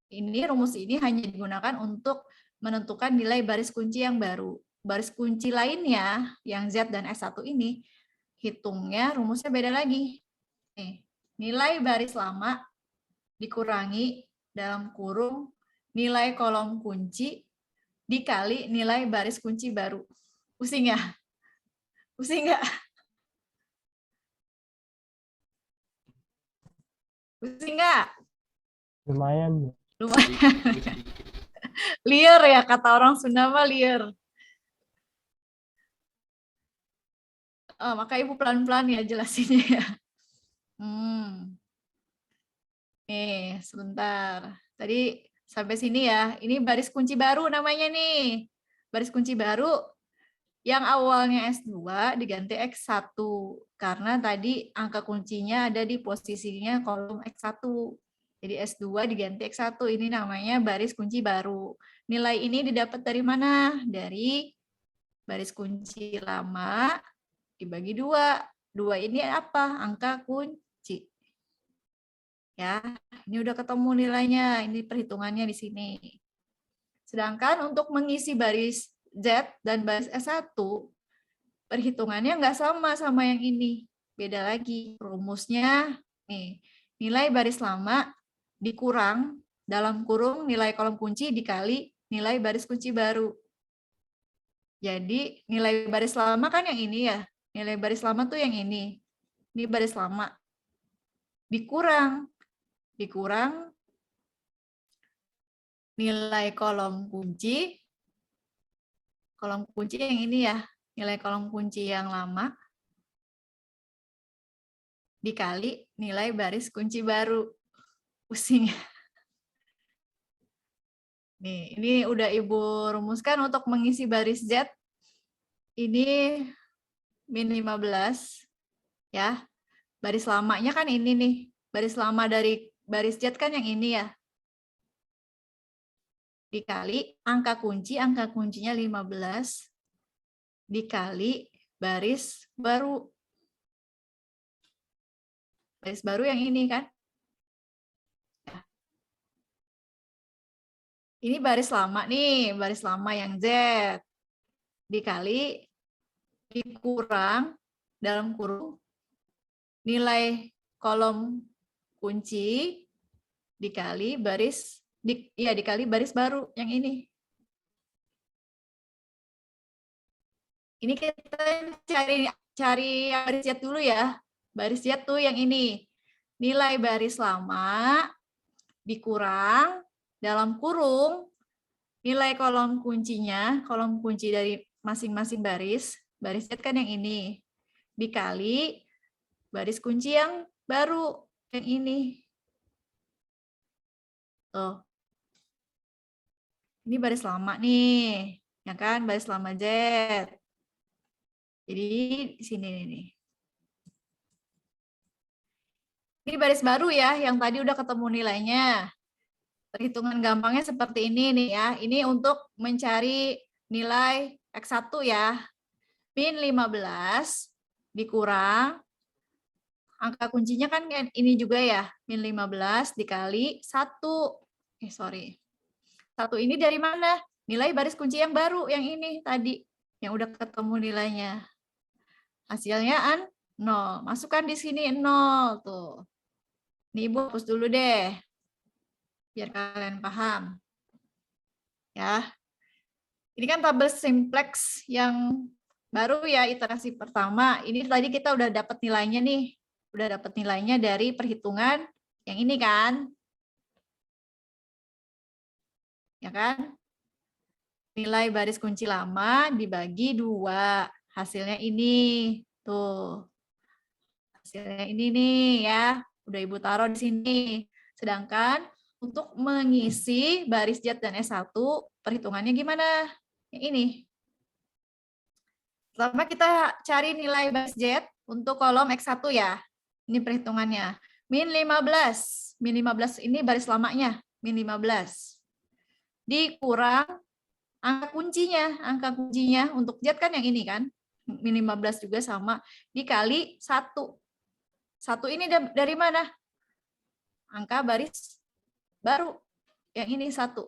Ini rumus ini hanya digunakan untuk menentukan nilai baris kunci yang baru. Baris kunci lainnya, yang Z dan S1 ini, hitungnya rumusnya beda lagi. Nih, nilai baris lama dikurangi dalam kurung nilai kolom kunci dikali nilai baris kunci baru. Pusing ya? Pusing nggak? Pusing nggak? Lumayan, Bu. Lumayan. Liar ya, kata orang Sunda mah liar. Oh, maka Ibu pelan-pelan ya jelasinnya ya. Nih, sebentar. Tadi sampai sini ya. Ini baris kunci baru namanya nih. Baris kunci baru yang awalnya S2 diganti X1. Karena tadi angka kuncinya ada di posisinya kolom X1. Jadi S2 diganti X1. Ini namanya baris kunci baru. Nilai ini didapat dari mana? Dari baris kunci lama dibagi 2. 2 ini apa? Angka kunci. Ya, ini udah ketemu nilainya. Ini perhitungannya di sini. Sedangkan untuk mengisi baris Z dan baris S1, perhitungannya nggak sama yang ini. Beda lagi. Rumusnya, nih, nilai baris lama dikurang dalam kurung nilai kolom kunci dikali nilai baris kunci baru. Jadi, nilai baris lama kan yang ini ya. Nilai baris lama tuh yang ini. Ini baris lama. Dikurang nilai kolom kunci yang ini ya, nilai kolom kunci yang lama dikali nilai baris kunci baru. Pusing. Nih, ini udah Ibu rumuskan untuk mengisi baris Z. Ini min 15 ya. Baris lamanya kan ini nih. Baris lama dari baris Z kan yang ini ya. Dikali angka kuncinya 15 dikali baris baru. Baris baru yang ini kan. Ini baris lama nih, baris lama yang Z. Dikali, dikurang dalam kurung nilai kolom kunci dikali baris dikali baris baru yang ini. Ini kita cari baris Z dulu ya. Baris Z tuh yang ini. Nilai baris lama dikurang dalam kurung nilai kolom kuncinya, kolom kunci dari masing-masing baris Z kan yang ini, dikali baris kunci yang baru, yang ini. Tuh, Ini baris lama nih, ya kan? Baris lama Z. Jadi di sini nih. Ini baris baru ya, yang tadi udah ketemu nilainya. Perhitungan gampangnya seperti ini nih ya. Ini untuk mencari nilai X1 ya. Min 15 dikurang, angka kuncinya kan ini juga ya. Min 15 dikali 1. Sorry. 1 ini dari mana? Nilai baris kunci yang baru, yang ini tadi. Yang udah ketemu nilainya. Hasilnya 0. Masukkan di sini 0 tuh. Nih Ibu hapus dulu deh. Biar kalian paham. Ya. Ini kan tabel simplex yang baru ya, iterasi pertama. Ini tadi kita udah dapat nilainya nih. Udah dapat nilainya dari perhitungan yang ini kan. Ya kan? Nilai baris kunci lama dibagi 2. Hasilnya ini. Tuh. Hasilnya ini nih ya. Udah Ibu taruh di sini. Sedangkan untuk mengisi baris Z dan S1, perhitungannya gimana? Yang ini. Pertama kita cari nilai baris Z untuk kolom X1 ya. Ini perhitungannya. Min 15. Min 15 ini baris lamanya. Min 15. Dikurang angka kuncinya. Angka kuncinya untuk Z kan yang ini kan. Min 15 juga sama. Dikali 1. 1 ini dari mana? Angka baris baru. Yang ini 1.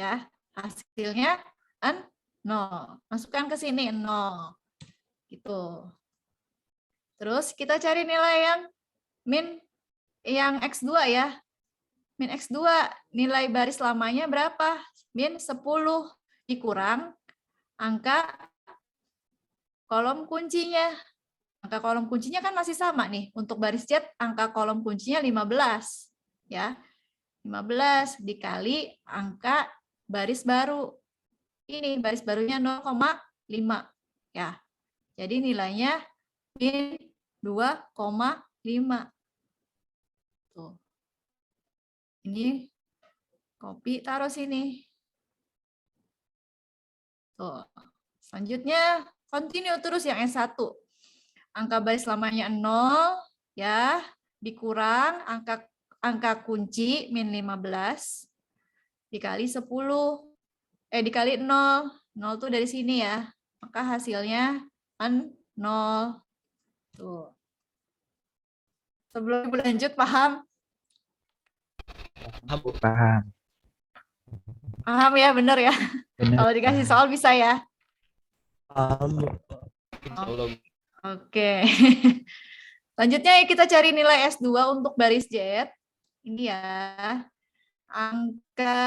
Ya, hasilnya 0. Masukkan ke sini 0. Gitu. Terus kita cari nilai yang min yang X2 ya. Min X2, nilai baris lamanya berapa? Min 10 dikurang angka kolom kuncinya. Angka kolom kuncinya kan masih sama nih. Untuk baris Z, angka kolom kuncinya 15. Ya. 15 dikali angka baris baru. Ini baris barunya 0,5. Ya. Jadi nilainya min 2,5. Tuh. Ini copy taruh sini. Tuh. Selanjutnya continue terus yang S1. Angka baris lamanya 0 ya, dikurang angka kunci min 15 dikali 10 dikali 0. 0 tuh dari sini ya. Maka hasilnya 0. Tuh. Sebelum lanjut paham? Paham. Paham ya, bener ya. Benar. Kalau dikasih soal bisa ya. Paham. Insya Allah. Oke. Selanjutnya kita cari nilai S2 untuk baris Z. Ini ya. Angka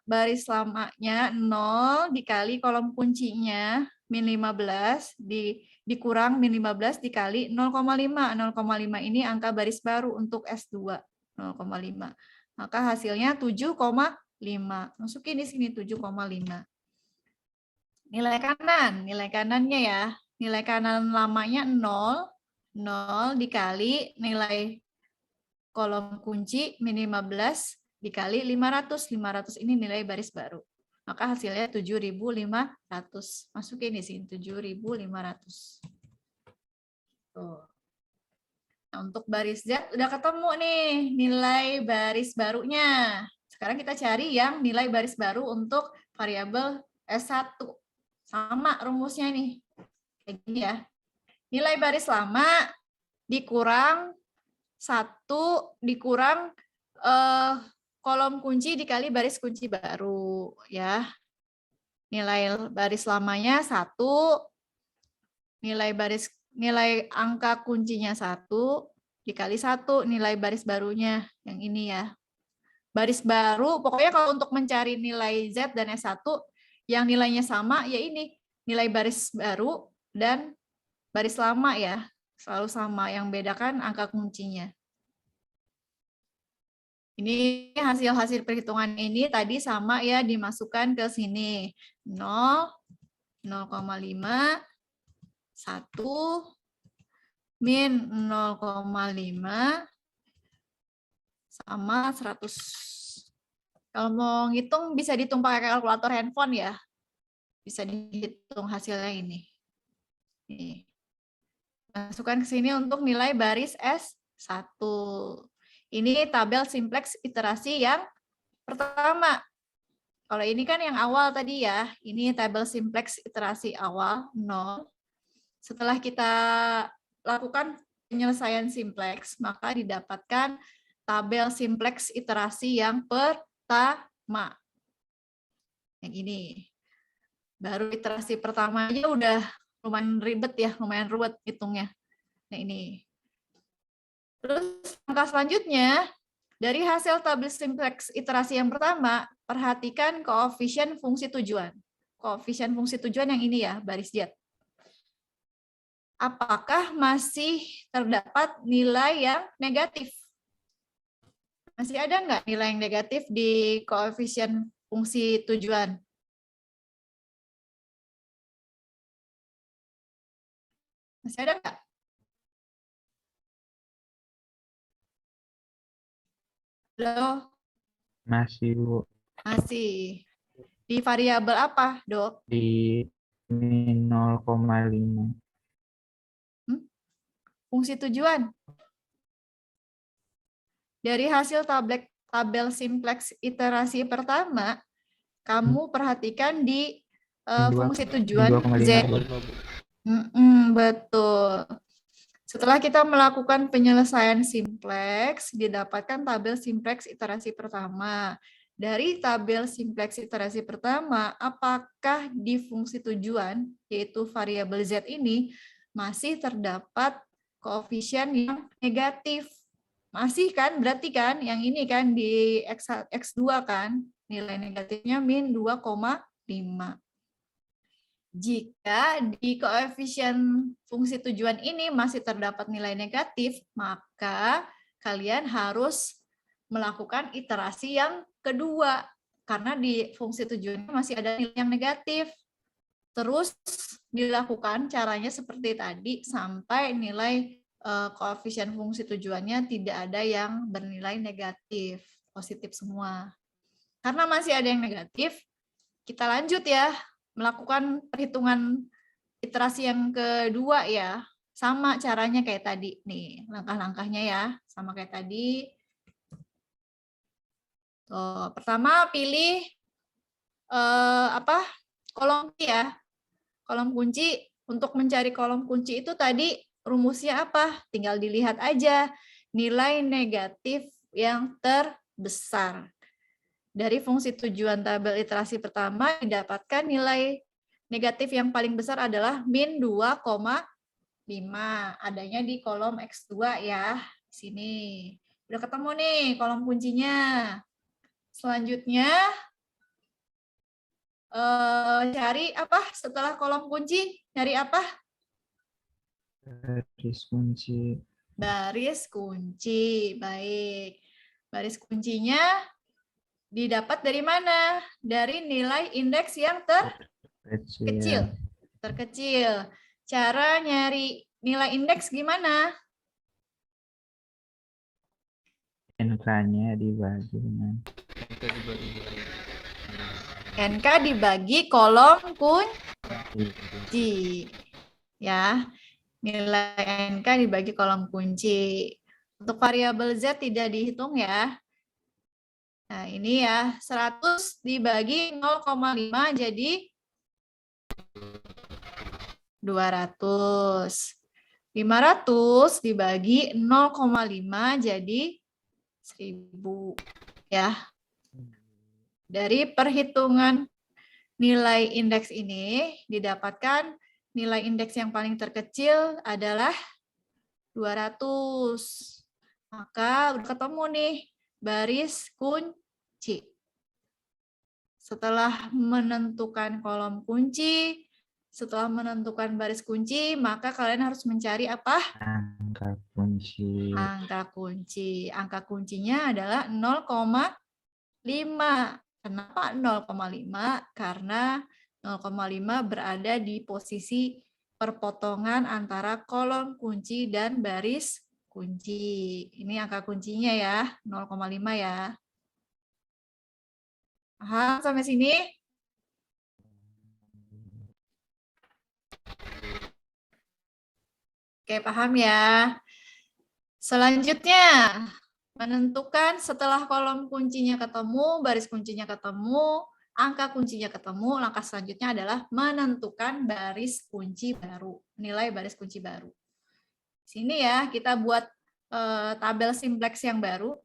baris lamanya 0 dikali kolom kuncinya min 15 dikurang min 15 dikali 0,5. 0,5 ini angka baris baru untuk S2. 0,5. Maka hasilnya 7,5. Masukin di sini 7,5. Nilai kanan, nilai kanannya ya. Nilai kanan lamanya 0, 0 dikali nilai kolom kunci min 15 dikali 500. 500 ini nilai baris baru. Maka hasilnya 7.500. Masukin di sini 7.500. Tuh. Nah, untuk baris Z udah ketemu nih nilai baris barunya. Sekarang kita cari yang nilai baris baru untuk variabel S1. Sama rumusnya nih. Kayak gini ya. Nilai baris lama dikurang 1 dikurang kolom kunci dikali baris kunci baru ya. Nilai baris lamanya 1, nilai angka kuncinya 1 dikali 1 nilai baris barunya yang ini ya. Baris baru pokoknya kalau untuk mencari nilai Z dan S1 yang nilainya sama ya ini nilai baris baru dan baris lama ya. Selalu sama, yang bedakan angka kuncinya. Ini hasil-hasil perhitungan ini tadi sama ya, dimasukkan ke sini. 0, 0,5, 1, min 0,5, sama 100. Kalau mau ngitung bisa dihitung pakai kalkulator handphone ya. Bisa dihitung hasilnya ini. Nih. Masukkan ke sini untuk nilai baris S1. Ini tabel simplex iterasi yang pertama. Kalau ini kan yang awal tadi ya. Ini tabel simplex iterasi awal 0. Setelah kita lakukan penyelesaian simplex, maka didapatkan tabel simplex iterasi yang pertama. Yang ini. Baru iterasi pertama aja udah lumayan ribet ya, lumayan ruwet hitungnya. Nah ini. Terus langkah selanjutnya, dari hasil tabel simplex iterasi yang pertama, perhatikan koefisien fungsi tujuan. Koefisien fungsi tujuan yang ini ya, baris Z. Apakah masih terdapat nilai yang negatif? Masih ada nggak nilai yang negatif di koefisien fungsi tujuan? Masih ada nggak? Halo? Masih, Bu. Masih. Di variabel apa, Dok? Di ini 0,5. Fungsi tujuan. Dari hasil tabel simplex iterasi pertama, kamu perhatikan di fungsi tujuan Z. 2,5. Betul. Setelah kita melakukan penyelesaian simplex, didapatkan tabel simplex iterasi pertama. Dari tabel simplex iterasi pertama, apakah di fungsi tujuan, yaitu variabel Z ini, masih terdapat koefisien yang negatif? Masih kan? Berarti kan yang ini kan di X2 kan, nilai negatifnya min 2,5. Jika di koefisien fungsi tujuan ini masih terdapat nilai negatif, maka kalian harus melakukan iterasi yang kedua. Karena di fungsi tujuannya masih ada nilai yang negatif. Terus dilakukan caranya seperti tadi sampai nilai koefisien fungsi tujuannya tidak ada yang bernilai negatif, positif semua. Karena masih ada yang negatif, kita lanjut ya. Melakukan perhitungan iterasi yang kedua ya. Sama caranya kayak tadi. Nih, langkah-langkahnya ya. Sama kayak tadi. Tuh, pertama pilih kolom kunci ya. Kolom kunci. Untuk mencari kolom kunci itu tadi rumusnya apa? Tinggal dilihat aja. Nilai negatif yang terbesar. Dari fungsi tujuan tabel iterasi pertama didapatkan nilai negatif yang paling besar adalah min 2,5. Adanya di kolom X2 ya. Sini. Udah ketemu nih kolom kuncinya. Selanjutnya cari apa setelah kolom kunci? Cari apa? Baris kunci. Baris kunci. Baik. Baris kuncinya didapat dari mana? Dari nilai indeks yang terkecil. Terkecil. Cara nyari nilai indeks gimana? NK-nya dibagi dengan NK dibagi kolom kunci. Ya. Nilai NK dibagi kolom kunci. Untuk variabel Z tidak dihitung ya. Nah, ini ya, 100 dibagi 0,5 jadi 200. 500 dibagi 0,5 jadi 1000. Ya. Dari perhitungan nilai indeks ini didapatkan nilai indeks yang paling terkecil adalah 200. Maka udah ketemu nih baris kunci. Setelah menentukan kolom kunci, setelah menentukan baris kunci, maka kalian harus mencari apa? angka kunci. Angka kunci. Angka kuncinya adalah 0,5. Kenapa 0,5? Karena 0,5 berada di posisi perpotongan antara kolom kunci dan baris kunci. Ini angka kuncinya ya, 0,5 ya. Paham sampai sini? Oke, paham ya. Selanjutnya, menentukan setelah kolom kuncinya ketemu, baris kuncinya ketemu, angka kuncinya ketemu, langkah selanjutnya adalah menentukan baris kunci baru, nilai baris kunci baru. Sini ya, kita buat tabel simplex yang baru.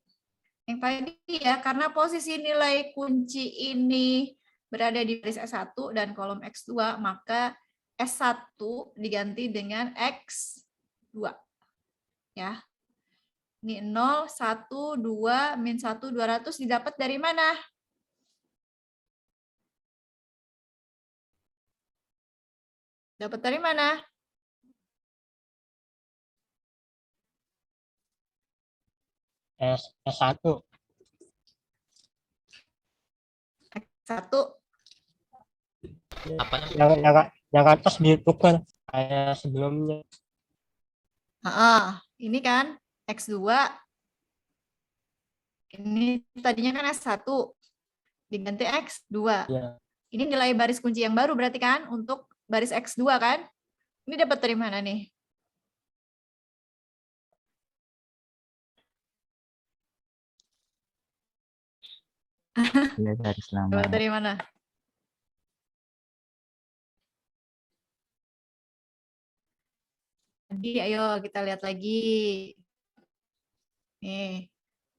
Yang tadi ya, karena posisi nilai kunci ini berada di baris S1 dan kolom X2, maka S1 diganti dengan X2. Ya. Ini 0, 1, 2, min 1, 200 didapat dari mana? Dapat dari mana? S1. X1. Apanya? Yang atas ditukar kayak sebelumnya. Ini kan X2. Ini tadinya kan S1. Diganti X2. Ya. Ini nilai baris kunci yang baru berarti kan untuk baris X2 kan? Ini dapat dari mana nih? Nilai baris lama. Dapat dari mana? Jadi ayo kita lihat lagi. Nih.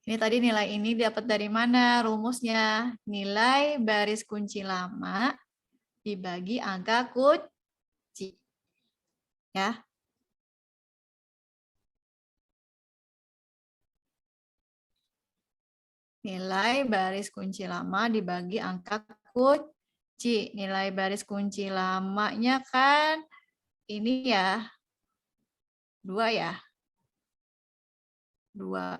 Ini tadi nilai ini dapat dari mana rumusnya? Nilai baris kunci lama dibagi angka kunci. Ya. Nilai baris kunci lama dibagi angka kunci. Nilai baris kunci lamanya kan ini ya. 2 ya. 2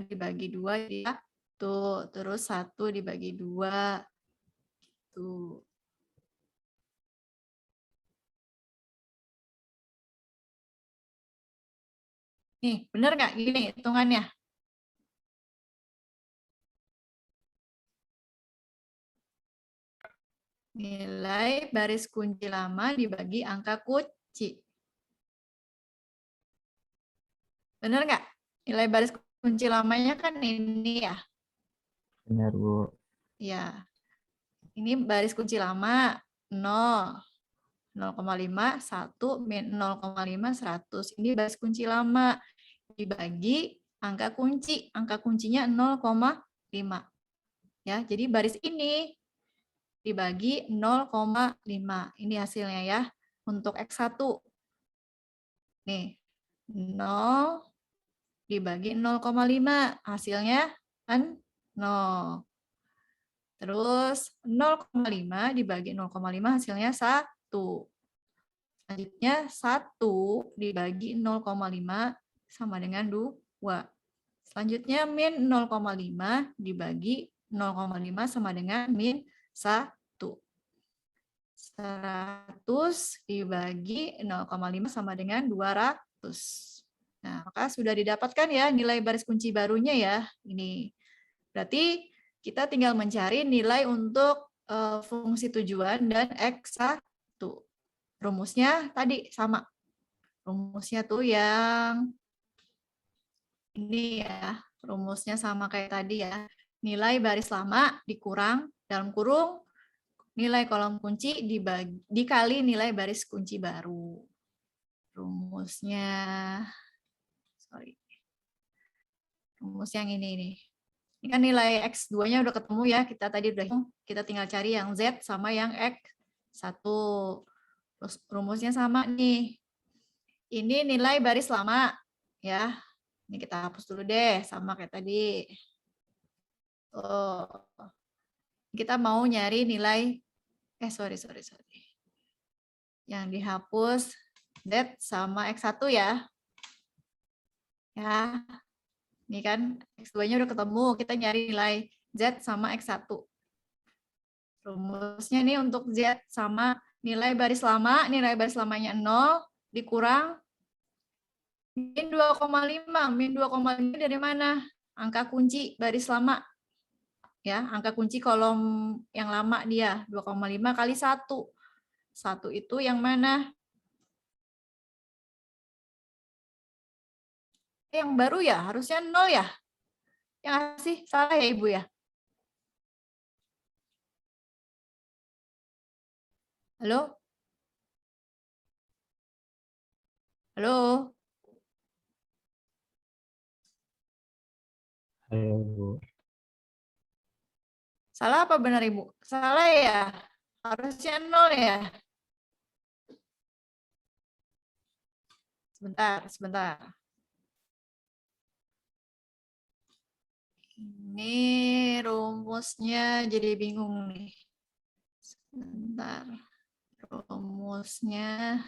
dibagi 2 dia tuh, terus 1 dibagi 2 tuh. Nih, bener nggak gini hitungannya? Nilai baris kunci lama dibagi angka kunci. Bener nggak? Nilai baris kunci lamanya kan ini ya. Benar, Bu. Ya. Ini baris kunci lama 0. 0,5, 1, min 0,5, 100. Ini baris kunci lama. Dibagi angka kunci. Angka kuncinya 0,5. Ya, jadi baris ini dibagi 0,5. Ini hasilnya ya. Untuk X1. Nih. 0 dibagi 0,5. Hasilnya kan 0. Terus 0,5 dibagi 0,5 hasilnya 1. Selanjutnya 1 dibagi 0,5 sama dengan 2. Selanjutnya min 0,5 dibagi 0,5 sama dengan min 1. 100 dibagi 0,5 sama dengan 200. Nah, maka sudah didapatkan ya nilai baris kunci barunya ya. Ini. Berarti kita tinggal mencari nilai untuk fungsi tujuan dan X1. Rumusnya tadi sama. Rumusnya tuh yang ini ya. Rumusnya sama kayak tadi ya. Nilai baris lama dikurang dalam kurung nilai kolom kunci dikali nilai baris kunci baru. Rumusnya, rumus yang ini nih. Ini kan nilai X2-nya udah ketemu ya, kita tadi udah hitung, kita tinggal cari yang Z sama yang X1. Terus rumusnya sama nih. Ini nilai baris lama ya. Ini kita hapus dulu deh, sama kayak tadi. Tuh. Kita mau nyari nilai, sorry. Yang dihapus Z sama X1 ya. Ya. Ini kan X2-nya udah ketemu, kita nyari nilai Z sama X1. Rumusnya nih untuk Z sama nilai baris lamanya 0 dikurang min 2,5. Min 2,5 dari mana? Angka kunci baris lama. Ya, angka kunci kolom yang lama dia 2,5 kali 1. 1 itu yang mana? Yang baru ya, harusnya 0 ya? Yang sih salah ya Ibu ya? Halo? Halo? Halo, Bu. Salah apa benar Ibu? Salah ya? Harusnya 0 ya? Sebentar. Ini rumusnya jadi bingung nih. Sebentar. Rumusnya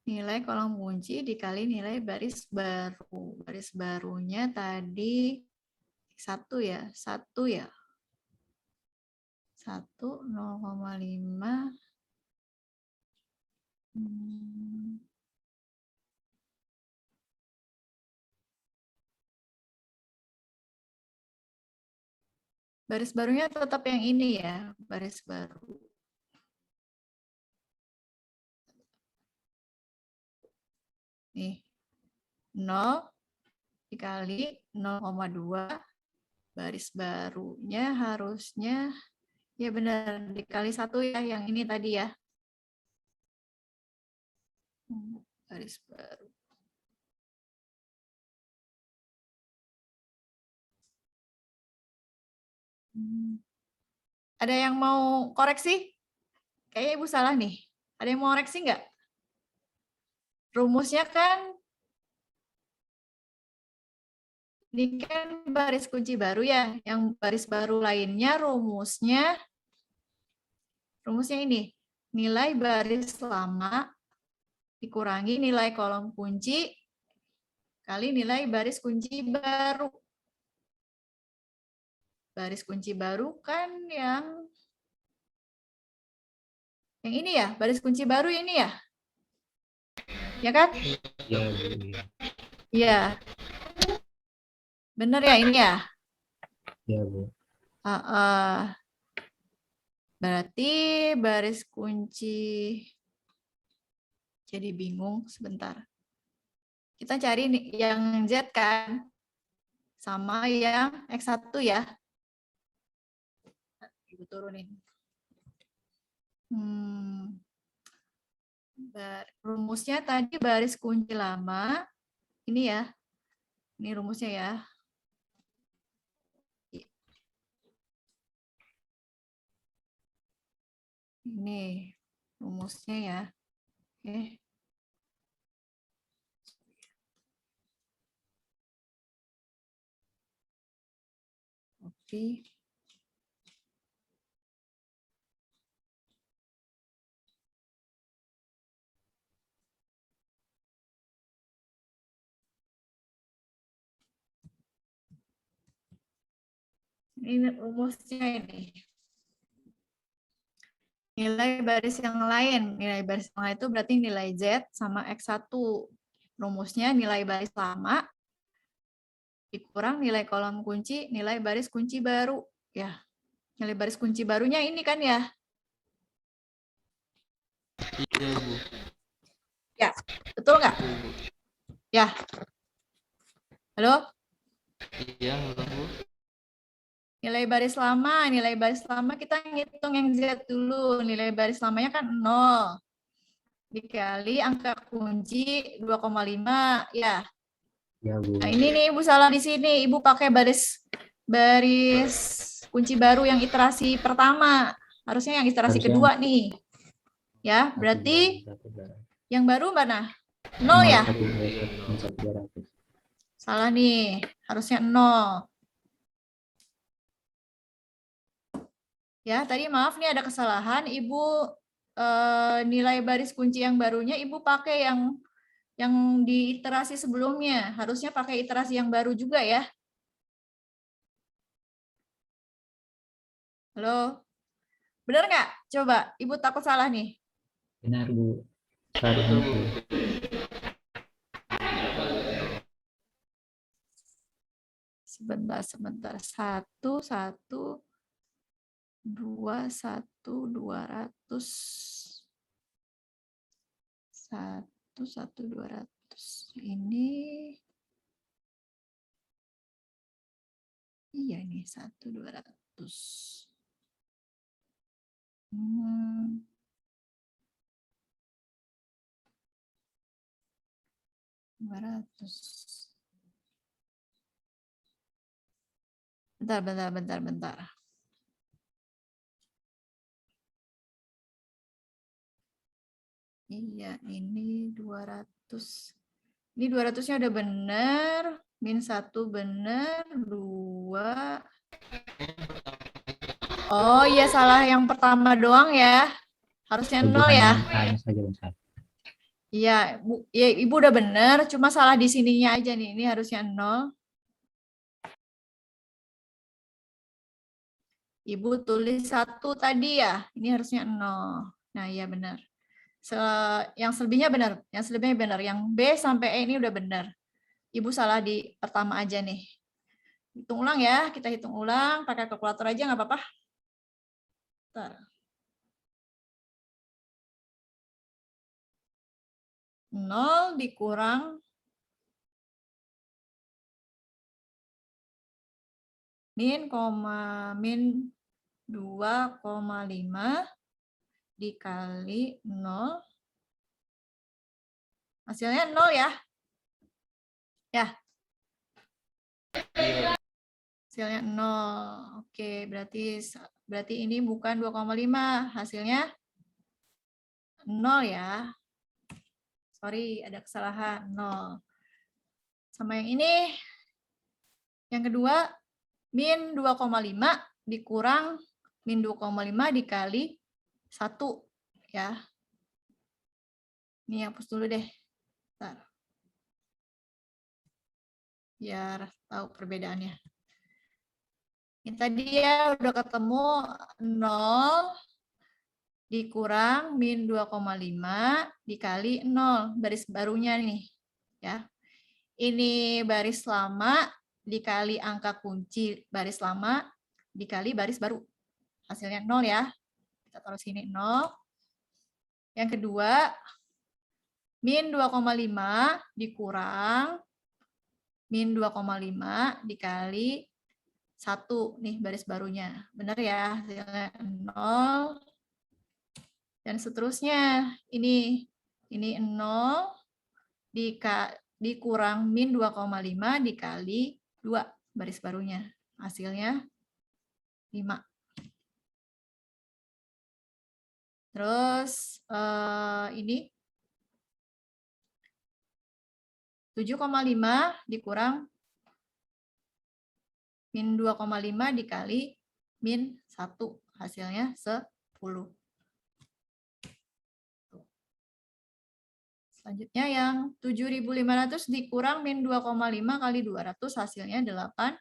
nilai kolom kunci dikali nilai baris baru. Baris barunya tadi 1 ya? 1 ya? 1, 0,5. Baris barunya tetap yang ini ya, baris baru. Nih, 0 dikali 0,2, baris barunya harusnya, ya benar, dikali 1 ya, yang ini tadi ya. Baris baru. Ada yang mau koreksi? Kayaknya Ibu salah nih. Ada yang mau koreksi nggak? Rumusnya kan, ini kan baris kunci baru ya. Yang baris baru lainnya rumusnya ini. Nilai baris lama dikurangi nilai kolom kunci kali nilai baris kunci baru. Baris kunci baru kan yang ini ya, baris kunci baru ini ya? Ya kan? Iya, Bu. Iya. Bener ya ini ya? Iya, Bu. Berarti baris kunci, jadi bingung sebentar. Kita cari nih yang Z kan? Sama yang X1 ya. Ibu turunin. Rumusnya tadi baris kunci lama. Ini ya. Ini rumusnya ya. Ini rumusnya ya. Oke. Oke. Ini rumusnya ini. Nilai baris yang lain. Nilai baris yang lain itu berarti nilai Z sama X1. Rumusnya nilai baris lama dikurang nilai kolom kunci, nilai baris kunci baru. Ya, nilai baris kunci barunya ini kan ya? Iya, Bu. Ya, betul nggak? Ya. Halo? Iya, halo, Bu. Nilai baris lama kita ngitung yang Z dulu. Nilai baris lamanya kan 0. Dikali angka kunci 2,5 ya. Iya, Bu. Nah, ini nih Ibu salah di sini. Ibu pakai baris kunci baru yang iterasi pertama. Harusnya yang iterasi kedua nih. Ya, berarti yang baru mana? 0 ya? Salah nih. Harusnya 0. Ya, tadi maaf nih ada kesalahan. Ibu nilai baris kunci yang barunya Ibu pakai yang di iterasi sebelumnya. Harusnya pakai iterasi yang baru juga ya. Halo? Benar nggak? Coba, Ibu takut salah nih. Benar, Bu. Betul, Bu. Sebentar. 1, 200. 200. Ini. Iya ini 1.200. 200. Bentar. Iya, ini 200. Ini 200-nya udah bener. -1 bener, 2. Oh iya, salah yang pertama doang ya. Harusnya 0 ya. Saja, Ustaz. Iya, ya, Ibu udah bener, cuma salah di sininya aja nih. Ini harusnya 0. Ibu tulis 1 tadi ya. Ini harusnya 0. Nah, iya benar. Yang selebihnya benar. Yang B sampai E ini udah benar. Ibu salah di pertama aja nih. Hitung ulang ya. Kita hitung ulang. Pakai kalkulator aja nggak apa-apa. 0 dikurang min 2,5 dikali 0. Hasilnya 0 ya. Ya. Hasilnya 0. Oke, berarti ini bukan 2,5. Hasilnya 0 ya. Sorry, ada kesalahan. 0. Sama yang ini. Yang kedua, min 2,5 dikurang min 2,5 dikali 1. Ya. Ini hapus dulu deh. Bentar. Biar tahu perbedaannya. Ini tadi ya udah ketemu 0 dikurang min 2,5 dikali 0. Baris barunya nih. Ya. Ini baris lama dikali angka kunci baris lama dikali baris baru. Hasilnya 0 ya. Kita taruh sini 0. Yang kedua, min 2,5 dikurang min 2,5 dikali 1. Nih baris barunya. Benar ya? Hasilnya 0. Dan seterusnya. Ini 0 dikurang min 2,5 dikali 2. Baris barunya. Hasilnya 5. Terus ini 7,5 dikurang min 2,5 dikali min 1. Hasilnya 10. Selanjutnya yang 7.500 dikurang min 2,5 kali 200 hasilnya 800.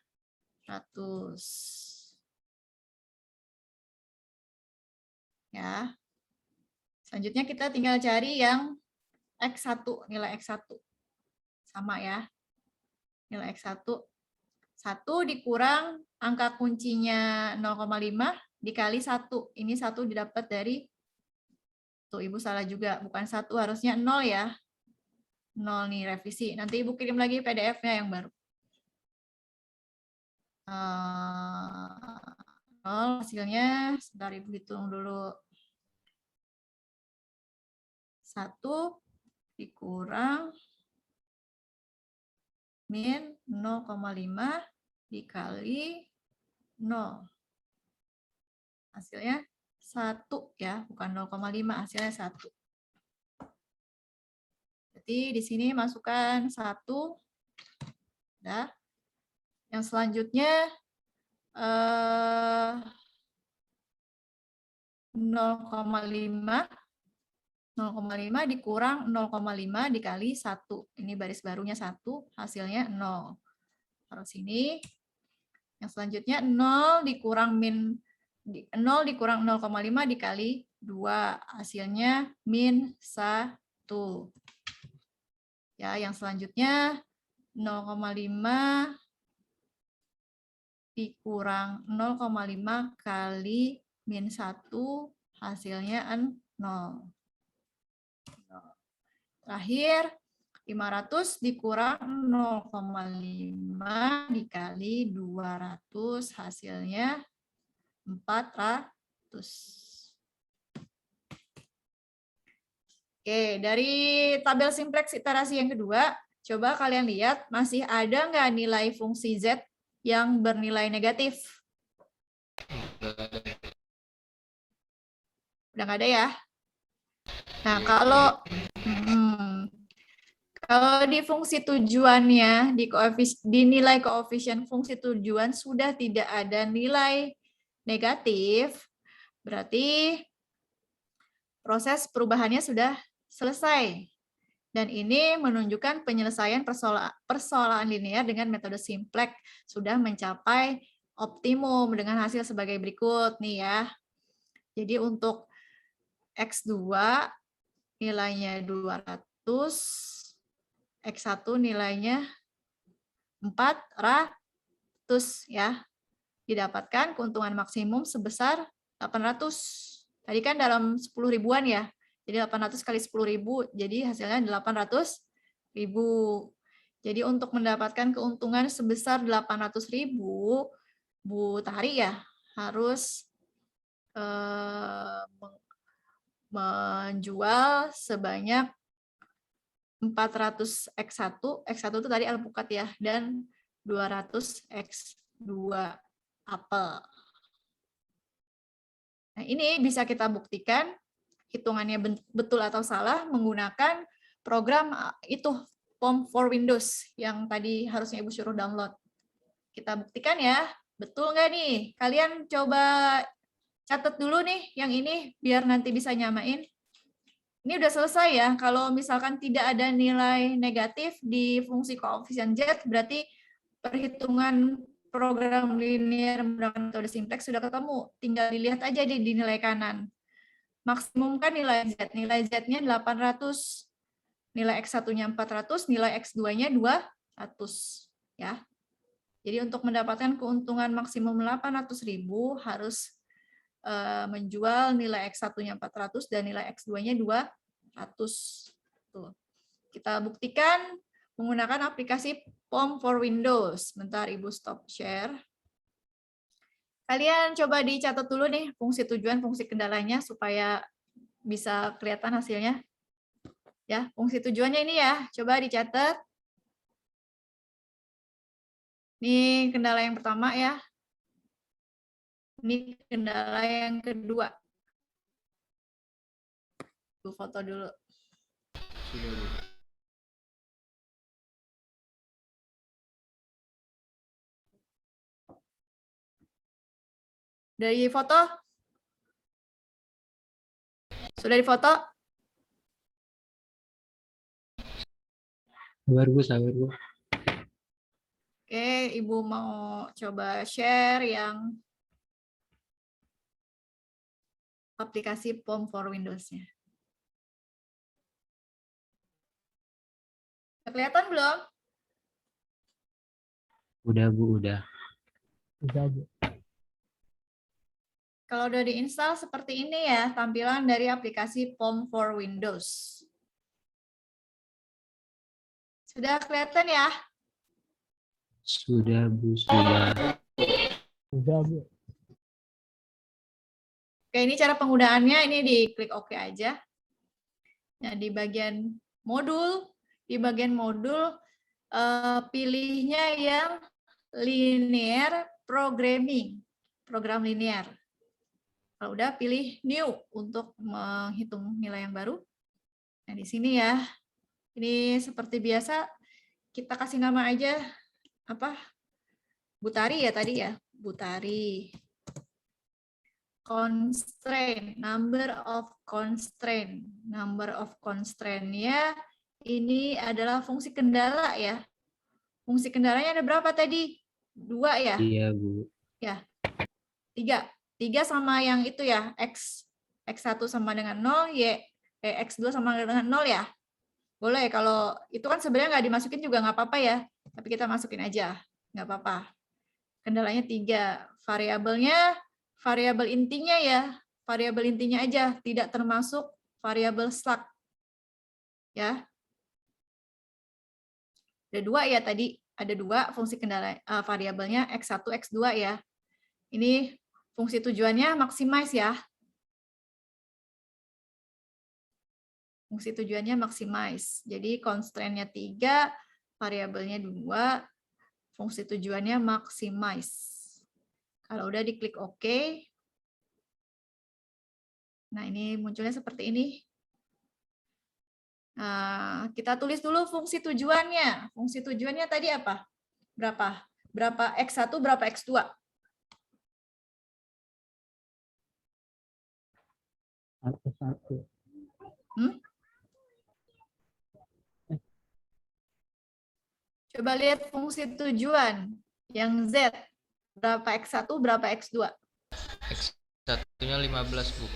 Ya. Selanjutnya kita tinggal cari yang X1, nilai X1. Sama ya. Nilai X1. 1 dikurang angka kuncinya 0,5 dikali 1. Ini 1 didapat dari, tuh Ibu salah juga, bukan 1, harusnya 0 ya. 0 nih revisi. Nanti Ibu kirim lagi PDF-nya yang baru. 0 hasilnya, sebentar Ibu hitung dulu. 1 dikurang min 0,5 dikali 0. Hasilnya 1 ya, bukan 0,5, hasilnya 1. Jadi di sini masukkan 1. Nah, yang selanjutnya 0,5 dikurang 0,5 dikali 1. Ini baris barunya 1, hasilnya 0. Taruh sini. Yang selanjutnya 0 dikurang 0,5 dikali 2. Hasilnya min 1. Ya, yang selanjutnya 0,5 dikurang 0,5 kali min 1 hasilnya 0. Terakhir 500 dikurang 0,5 dikali 200 hasilnya 400. Oke, dari tabel simplex iterasi yang kedua, coba kalian lihat masih ada nggak nilai fungsi Z yang bernilai negatif? Udah nggak ada ya? Nah, kalau di fungsi tujuannya, di nilai koefisien fungsi tujuan sudah tidak ada nilai negatif, berarti proses perubahannya sudah selesai. Dan ini menunjukkan penyelesaian persoalan linear dengan metode simplex sudah mencapai optimum dengan hasil sebagai berikut nih ya. Jadi untuk X2 nilainya 200, X1 nilainya 400 ya. Didapatkan keuntungan maksimum sebesar 800. Tadi kan dalam 10 ribuan ya. Jadi 800 kali 10 ribu, jadi hasilnya 800 ribu. Jadi untuk mendapatkan keuntungan sebesar 800 ribu, Bu Tari ya harus menjual sebanyak 400 X1, X1 itu tadi alpukat ya, dan 200 X2 apel. Nah, ini bisa kita buktikan hitungannya betul atau salah menggunakan program itu POM for Windows yang tadi harusnya Ibu suruh download. Kita buktikan ya, betul nggak nih? Kalian coba catat dulu nih yang ini biar nanti bisa nyamain. Ini udah selesai ya, kalau misalkan tidak ada nilai negatif di fungsi koefisien Z, berarti perhitungan program linear menggunakan metode simplex sudah ketemu. Tinggal dilihat aja di nilai kanan. Maksimum kan nilai Z. Nilai Z-nya 800. Nilai X1-nya 400, nilai X2-nya 200. Ya. Jadi untuk mendapatkan keuntungan maksimum 800.000 harus menjual nilai X1-nya 400 dan nilai X2-nya 200. Tuh. Kita buktikan menggunakan aplikasi POM for Windows. Bentar Ibu stop share. Kalian coba dicatat dulu nih fungsi tujuan, fungsi kendalanya supaya bisa kelihatan hasilnya. Ya, fungsi tujuannya ini ya, coba dicatat. Ini kendala yang pertama ya. Ini kendala yang kedua. Gue foto dulu. Sudah, Bu. Dari foto? Sudah difoto? Sabar Bu, sabar Bu. Oke, Ibu mau coba share yang aplikasi POM for Windows-nya. Kelihatan belum? Udah Bu, udah. Udah, Bu. Kalau udah diinstal seperti ini ya, tampilan dari aplikasi POM for Windows. Sudah kelihatan ya? Sudah Bu, sudah. Udah, Bu. Oke, ini cara penggunaannya, ini diklik OK aja. Nah, di bagian modul, pilihnya yang linear programming, program linear. Kalau udah pilih new untuk menghitung nilai yang baru. Nah, di sini ya. Ini seperti biasa kita kasih nama aja apa? Bu Tari ya tadi ya, Bu Tari. Constraint, number of constraint. Number of constraint-nya ini adalah fungsi kendala ya. Fungsi kendalanya ada berapa tadi? 2 ya? Iya Bu. Ya. 3. 3 sama yang itu ya, X1 sama dengan 0, X2 sama dengan 0 ya. Boleh, kalau itu kan sebenarnya nggak dimasukin juga nggak apa-apa ya, tapi kita masukin aja, nggak apa-apa. Kendalanya 3. Variabel intinya ya. Variabel intinya aja, tidak termasuk variabel slug. Ya. Ada 2 ya tadi, ada 2 fungsi kendala variabelnya X1, X2 ya. Ini fungsi tujuannya maximize ya. Fungsi tujuannya maximize. Jadi constraint-nya 3, variabelnya 2, fungsi tujuannya maximize. Kalau udah diklik OK. Nah, ini munculnya seperti ini. Nah, kita tulis dulu fungsi tujuannya. Fungsi tujuannya tadi apa? Berapa? Berapa X1, berapa X2? Satu. Coba lihat fungsi tujuan. Yang Z. Berapa X1, berapa X2? X1-nya 15, Bu.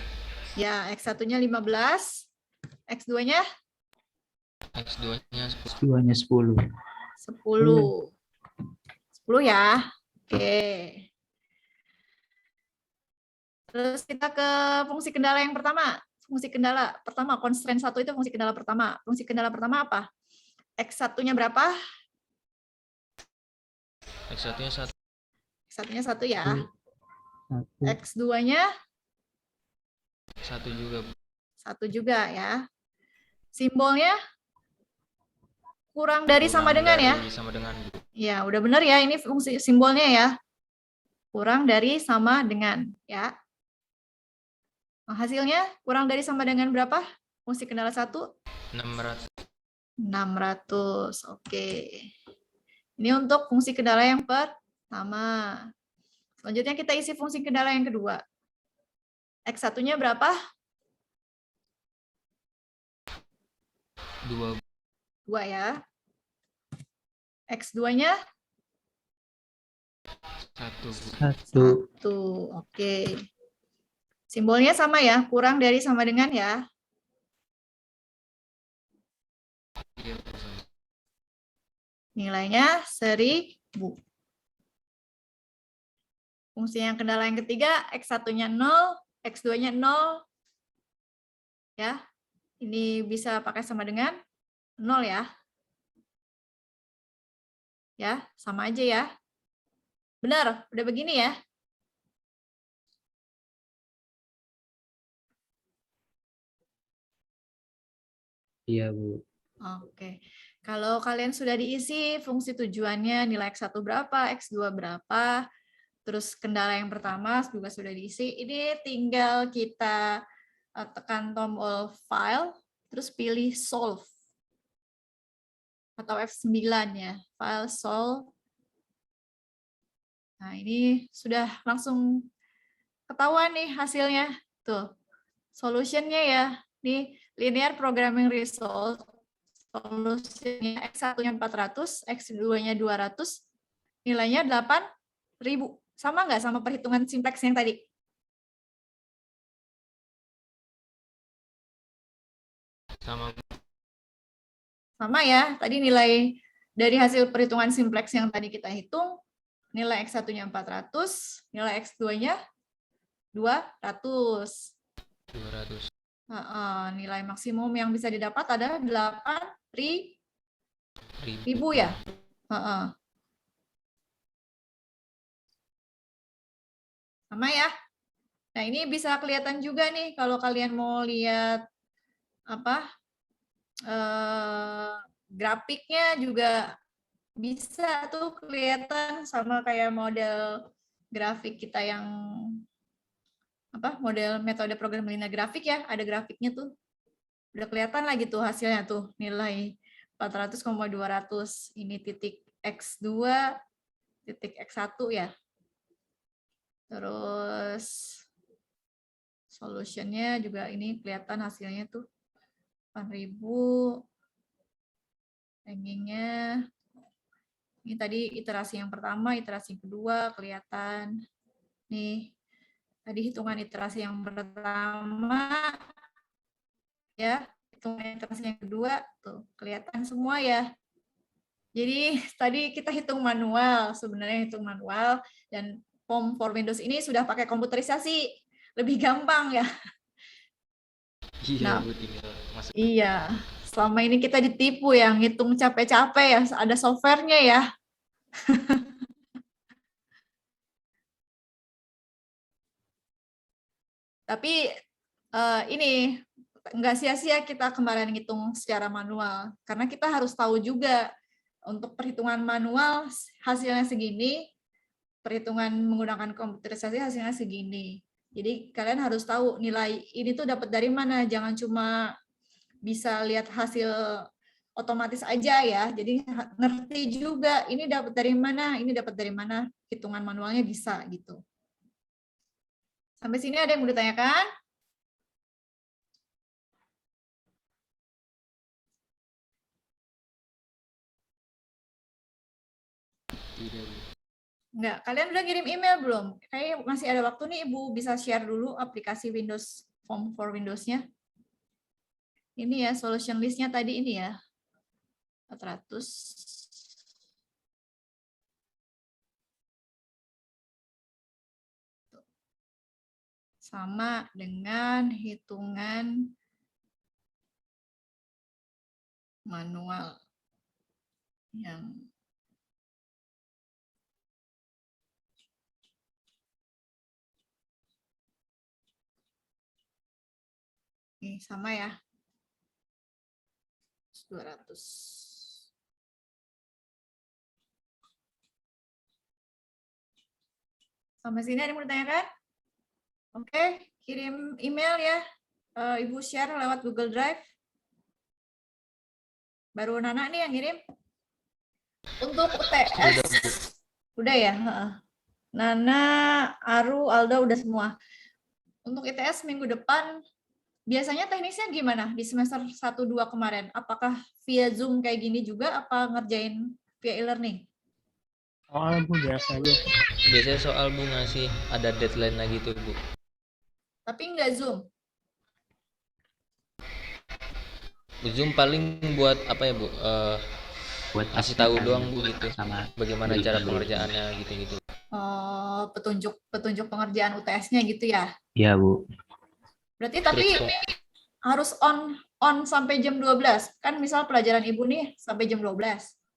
Ya, X1-nya 15. X2-nya? X2-nya 10. X2-nya 10. 10. 10 ya. Oke. Terus kita ke fungsi kendala yang pertama. Fungsi kendala pertama, constraint 1 itu fungsi kendala pertama. Fungsi kendala pertama apa? X1-nya berapa? X1-nya 1. X1-nya 1 ya. Satu. X2-nya 1 juga, Bu. 1 juga ya. Simbolnya kurang dari sama dengan ya. Sama dengan, Bu. Ya, udah benar ya, ini fungsi simbolnya ya. Kurang dari sama dengan ya. Nah, hasilnya kurang dari sama dengan berapa? Fungsi kendala 1? 600. 600. Oke. Ini untuk fungsi kendala yang pertama. Selanjutnya kita isi fungsi kendala yang kedua. X1-nya berapa? 2. 2 ya. X2-nya 1, Bu. 1. Oke. Simbolnya sama ya, kurang dari sama dengan ya. Iya, Bu. Nilainya 1000. Fungsi yang kendala yang ketiga, X1-nya 0, X2-nya 0. Ya. Ini bisa pakai sama dengan 0 ya. Ya, sama aja ya. Benar, udah begini ya. Iya, Bu. Oke. Kalau kalian sudah diisi fungsi tujuannya, nilai X1 berapa, X2 berapa, terus kendala yang pertama juga sudah diisi, ini tinggal kita tekan tombol file, terus pilih solve. Atau F9 ya, file solve. Nah, ini sudah langsung ketahuan nih hasilnya. Tuh, solutionnya ya. Nih, linear programming result. Solusinya X1-nya 400, X2-nya 200, nilainya 8.000. Sama nggak sama perhitungan simplex yang tadi? Sama, Bu. Sama ya, tadi nilai dari hasil perhitungan simplex yang tadi kita hitung, nilai X1-nya 400, nilai X2-nya 200. 200. Nilai maksimum yang bisa didapat ada 8.000 ya. Sama ya. Nah, ini bisa kelihatan juga nih kalau kalian mau lihat apa grafiknya juga bisa tuh kelihatan sama kayak model grafik kita yang apa model metode program linear grafik ya, ada grafiknya tuh. Udah kelihatan lagi tuh hasilnya tuh, nilai 400,200. Ini titik X2, titik X1 ya. Terus solutionnya juga ini kelihatan hasilnya tuh 8.000. Rankingnya. Ini tadi iterasi yang pertama, iterasi yang kedua kelihatan. Nih, tadi hitungan iterasi yang pertama, ya, hitungan iterasi yang kedua, tuh kelihatan semua ya. Jadi tadi kita hitung manual, sebenarnya hitung manual, dan POM for Windows ini sudah pakai komputerisasi, lebih gampang ya. Iya Nah, Bu, tinggal masuk. iya, selama ini kita ditipu ya, ngitung capek-capek ya, ada softwarenya ya. Tapi ini nggak sia-sia kita kemarin ngitung secara manual, karena kita harus tahu juga untuk perhitungan manual hasilnya segini, perhitungan menggunakan komputerisasi hasilnya segini. Jadi kalian harus tahu nilai ini tuh dapat dari mana, jangan cuma bisa lihat hasil otomatis aja ya. Jadi ngerti juga ini dapat dari mana, hitungan manualnya bisa gitu. Sampai sini ada yang mau ditanyakan? Tidak Bu. Enggak, kalian udah kirim email belum? Kayak masih ada waktu nih, Ibu bisa share dulu aplikasi Windows Form for Windows-nya. Ini ya, solution list-nya tadi ini ya. 400. Sama dengan hitungan manual yang ini sama ya. 200. Sampai sini ada yang mau ditanyakan? Oke, kirim email ya. Ibu share lewat Google Drive. Baru Nana nih yang ngirim. Untuk UTS. Udah ya? Nana, Aru, Alda udah semua. Untuk ITS minggu depan, biasanya teknisnya gimana di semester 1-2 kemarin? Apakah via Zoom kayak gini juga, apa ngerjain via e-learning? Soal Bu biasanya. Biasanya soal Bu ngasih ada deadline lagi tuh Bu. Tapi nggak Zoom? Zoom paling buat apa ya Bu? Buat Kasih tahu aplikasi doang Bu gitu. sama Bagaimana berikan cara dulu. pengerjaannya gitu-gitu. Petunjuk pengerjaan UTS-nya gitu ya? Iya Bu. Berarti tapi Terus, harus on sampai jam 12. Kan misal pelajaran Ibu nih sampai jam 12.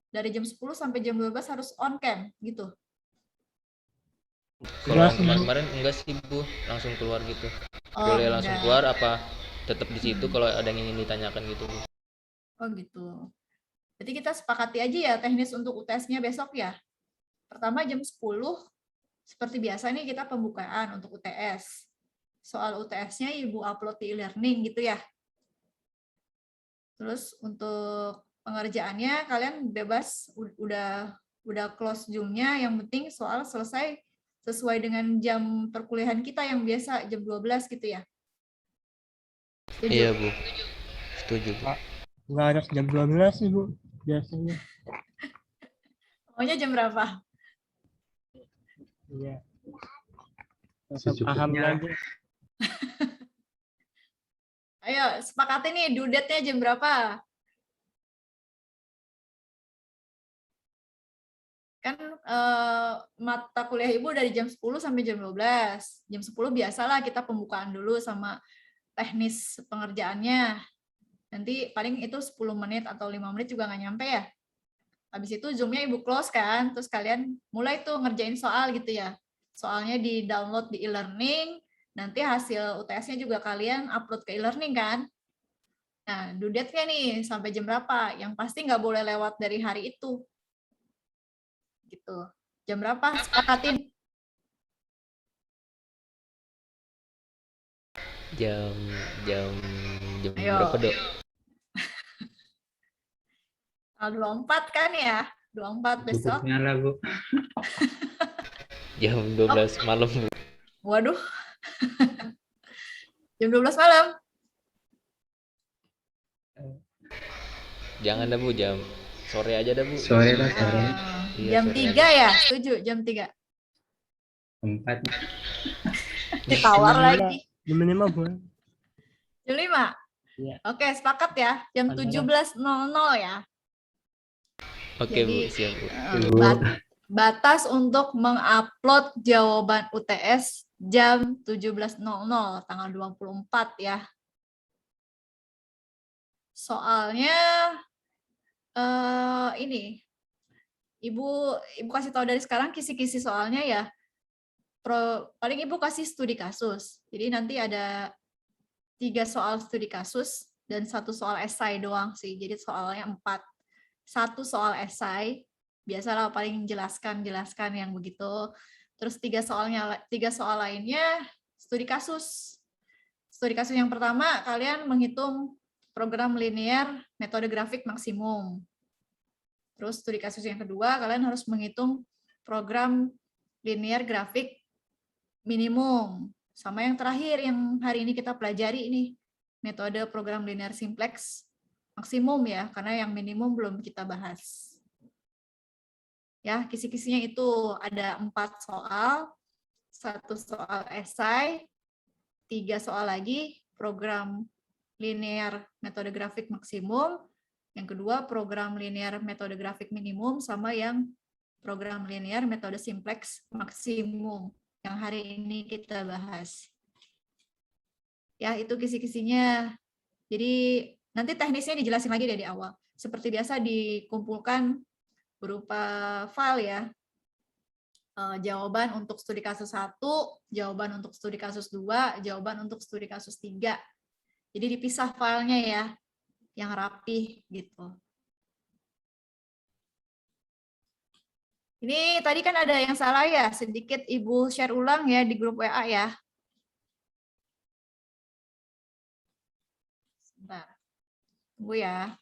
Dari jam 10 sampai jam 12 harus on cam gitu. kalau yang kemarin-kemarin enggak sih Bu, langsung keluar gitu. Boleh langsung enggak. keluar apa tetap di situ kalau ada yang ingin ditanyakan gitu Bu. Oh gitu. Berarti kita sepakati aja ya teknis untuk UTS-nya besok ya. Pertama jam 10, seperti biasa nih kita pembukaan untuk UTS. Soal UTS-nya Ibu upload di e-learning gitu ya. Terus untuk pengerjaannya kalian bebas, udah close Zoom-nya, yang penting soal selesai sesuai dengan jam perkuliahan kita yang biasa jam 12 gitu ya. Setuju? Iya Bu. Setuju Bu. Nggak harus jam 12 sih Bu biasanya. Maunya jam berapa? Iya. Tetap paham aja. Ayo, sepakati nih due date-nya jam berapa? Kan mata kuliah Ibu dari jam 10 sampai jam 12. Jam 10 biasalah kita pembukaan dulu sama teknis pengerjaannya. Nanti paling itu 10 menit atau 5 menit juga nggak nyampe ya. Habis itu Zoom-nya Ibu close kan, terus kalian mulai tuh ngerjain soal gitu ya. Soalnya di-download di e-learning, nanti hasil UTS-nya juga kalian upload ke e-learning kan. Nah, due date-nya nih sampai jam berapa? Yang pasti nggak boleh lewat dari hari itu. Gitu. Jam berapa? Sepakatin. Jam Ayo. berapa Dok? Tanggal 24 kan ya? 24 besok. Cukupnya lah Bu. Jam 12 malam Bu. Waduh. Jam 12 malam. Jangan dah Bu, jam sore aja dah Bu. Sore lah sore. Iya, Jam sore 3 ya? Setuju, jam 3. 4. Ditawar lagi. Jam 5 Bu. Jam 5? Iya. Oke, sepakat ya. Jam 17.00 ya. Oke Bu, Jadi siap Bu. Ibu. batas untuk mengupload jawaban UTS jam 17.00 tanggal 24 ya. Soalnya ini Ibu kasih tahu dari sekarang kisi-kisi soalnya ya. Paling Ibu kasih studi kasus. Jadi nanti ada 3 soal studi kasus dan 1 soal esai doang sih. Jadi soalnya 4. 1 soal esai, biasalah paling jelaskan yang begitu. Terus 3 soal lainnya studi kasus. Studi kasus yang pertama kalian menghitung program linear metode grafik maksimum. Terus studi kasus yang kedua kalian harus menghitung program linear grafik minimum. Sama yang terakhir yang hari ini kita pelajari ini, metode program linear simplex maksimum ya, karena yang minimum belum kita bahas. Ya, kisi-kisinya itu ada 4 soal, 1 soal esai, 3 soal lagi program linear metode grafik maksimum, yang kedua program linear metode grafik minimum, sama yang program linear metode simplex maksimum yang hari ini kita bahas. Ya, itu kisi-kisinya. Jadi nanti teknisnya dijelasin lagi dari awal. Seperti biasa dikumpulkan berupa file ya. Jawaban untuk studi kasus 1, jawaban untuk studi kasus 2, jawaban untuk studi kasus 3. Jadi dipisah filenya ya, yang rapih gitu. Ini tadi kan ada yang salah ya, sedikit Ibu share ulang ya di grup WA ya. Sebentar. Tunggu ya.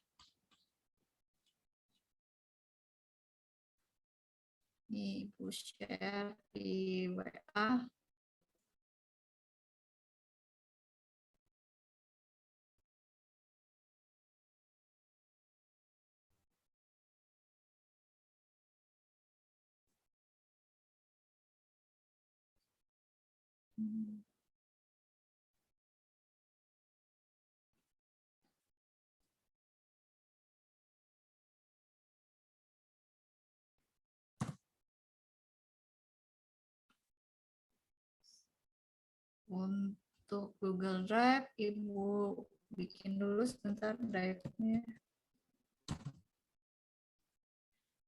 Ini Ibu share di WA. Untuk Google Drive, Ibu bikin dulu sebentar drive-nya.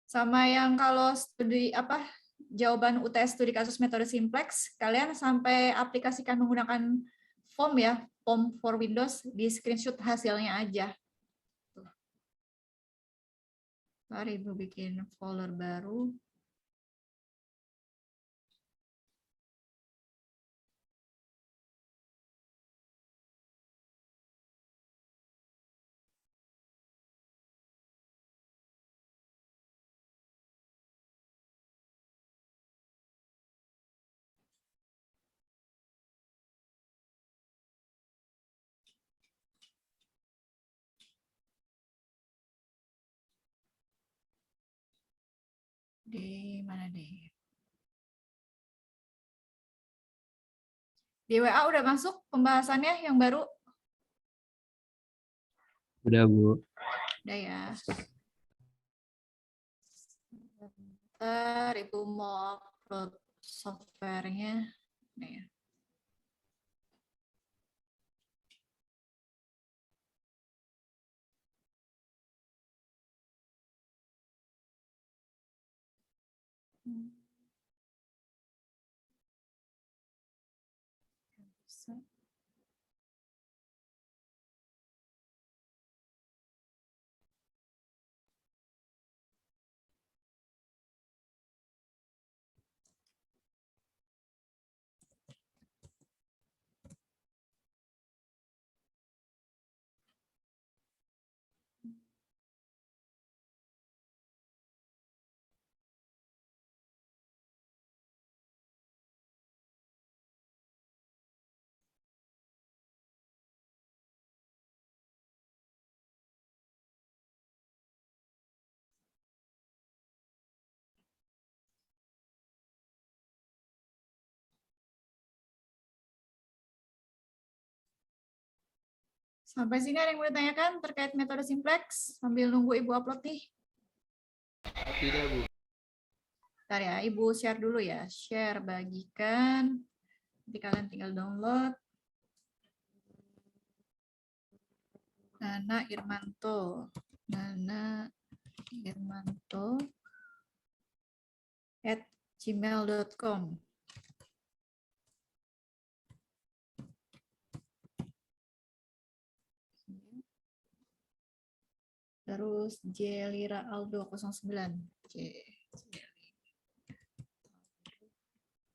Sama yang kalau studi jawaban UTS studi kasus metode simplex, kalian sampai aplikasikan menggunakan form ya, form for Windows, di screenshot hasilnya aja. Mari Ibu bikin folder baru. Di mana deh? Di WA udah masuk pembahasannya yang baru? Udah Bu. Udah ya. Bentar, Ibu mau upload softwarenya. Nih ya. Sampai sini ada yang mau ditanyakan terkait metode simplex sambil nunggu Ibu upload nih? Tidak, Bu. Bentar ya, Ibu share dulu ya. Share, bagikan. Nanti kalian tinggal download. Nana Irmanto. Nana Irmanto @gmail.com. Terus Jelira Aldo 09.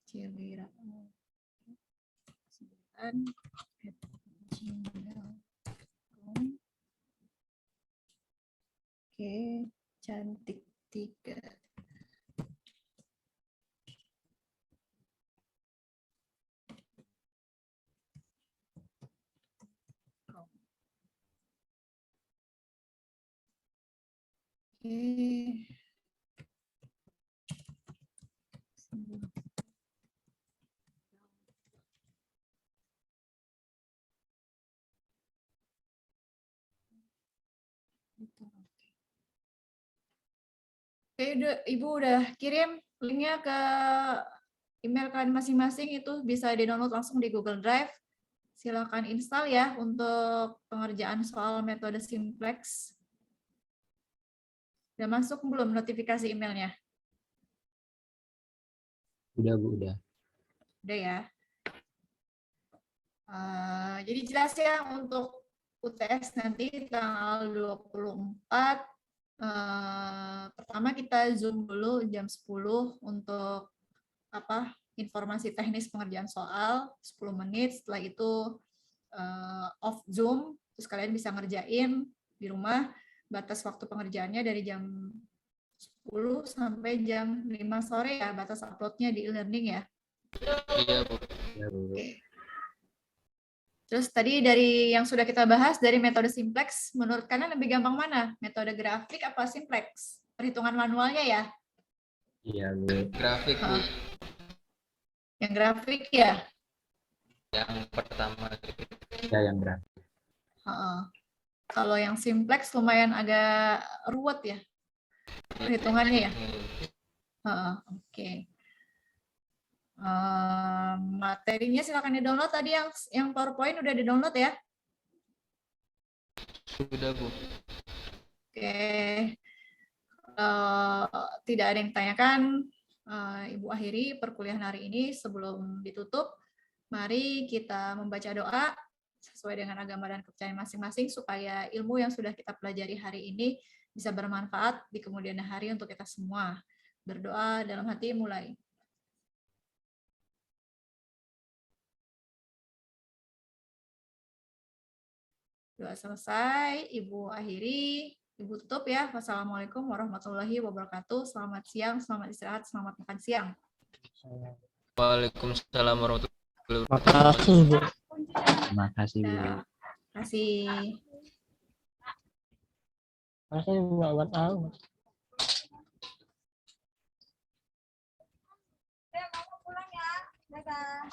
Jelira Aldo 09@gmail.com. Oke, cantik 3. Oke. Oke, Ibu udah kirim linknya ke email kalian masing-masing, itu bisa di-download langsung di Google Drive. Silakan install ya untuk pengerjaan soal metode simplex. Udah masuk belum notifikasi emailnya? Udah, Bu, udah. Udah ya. Jadi jelas ya untuk UTS nanti tanggal 24. Pertama kita Zoom dulu jam 10 untuk informasi teknis pengerjaan soal 10 menit. Setelah itu off Zoom, terus kalian bisa ngerjain di rumah. Batas waktu pengerjaannya dari jam 10 sampai jam 5 sore ya, batas uploadnya di e-learning ya. Iya, Bu. Ya, Bu. Terus tadi dari yang sudah kita bahas, dari metode simplex, menurut kalian lebih gampang mana? Metode grafik apa simplex? Perhitungan manualnya ya? Iya, Bu. Grafik, Bu. Yang grafik ya? Yang pertama. Ya, yang berat. Kalau yang simplex lumayan agak ruwet ya perhitungannya ya. Oke. Materinya silakan di-download. Tadi yang PowerPoint udah di-download ya? Sudah, Bu. Oke. Tidak ada yang tanyakan, Ibu akhiri perkuliahan hari ini. Sebelum ditutup, mari kita membaca doa sesuai dengan agama dan kepercayaan masing-masing supaya ilmu yang sudah kita pelajari hari ini bisa bermanfaat di kemudian hari untuk kita semua. Berdoa dalam hati, mulai. Doa selesai, Ibu akhiri, Ibu tutup ya. Wassalamualaikum warahmatullahi wabarakatuh. Selamat siang, selamat istirahat, selamat makan siang. Waalaikumsalam warahmatullahi Makasih, Bu. Terima kasih, Bu. Terima kasih. Makasih nggak tahu. Mau pulang ya. Dadah.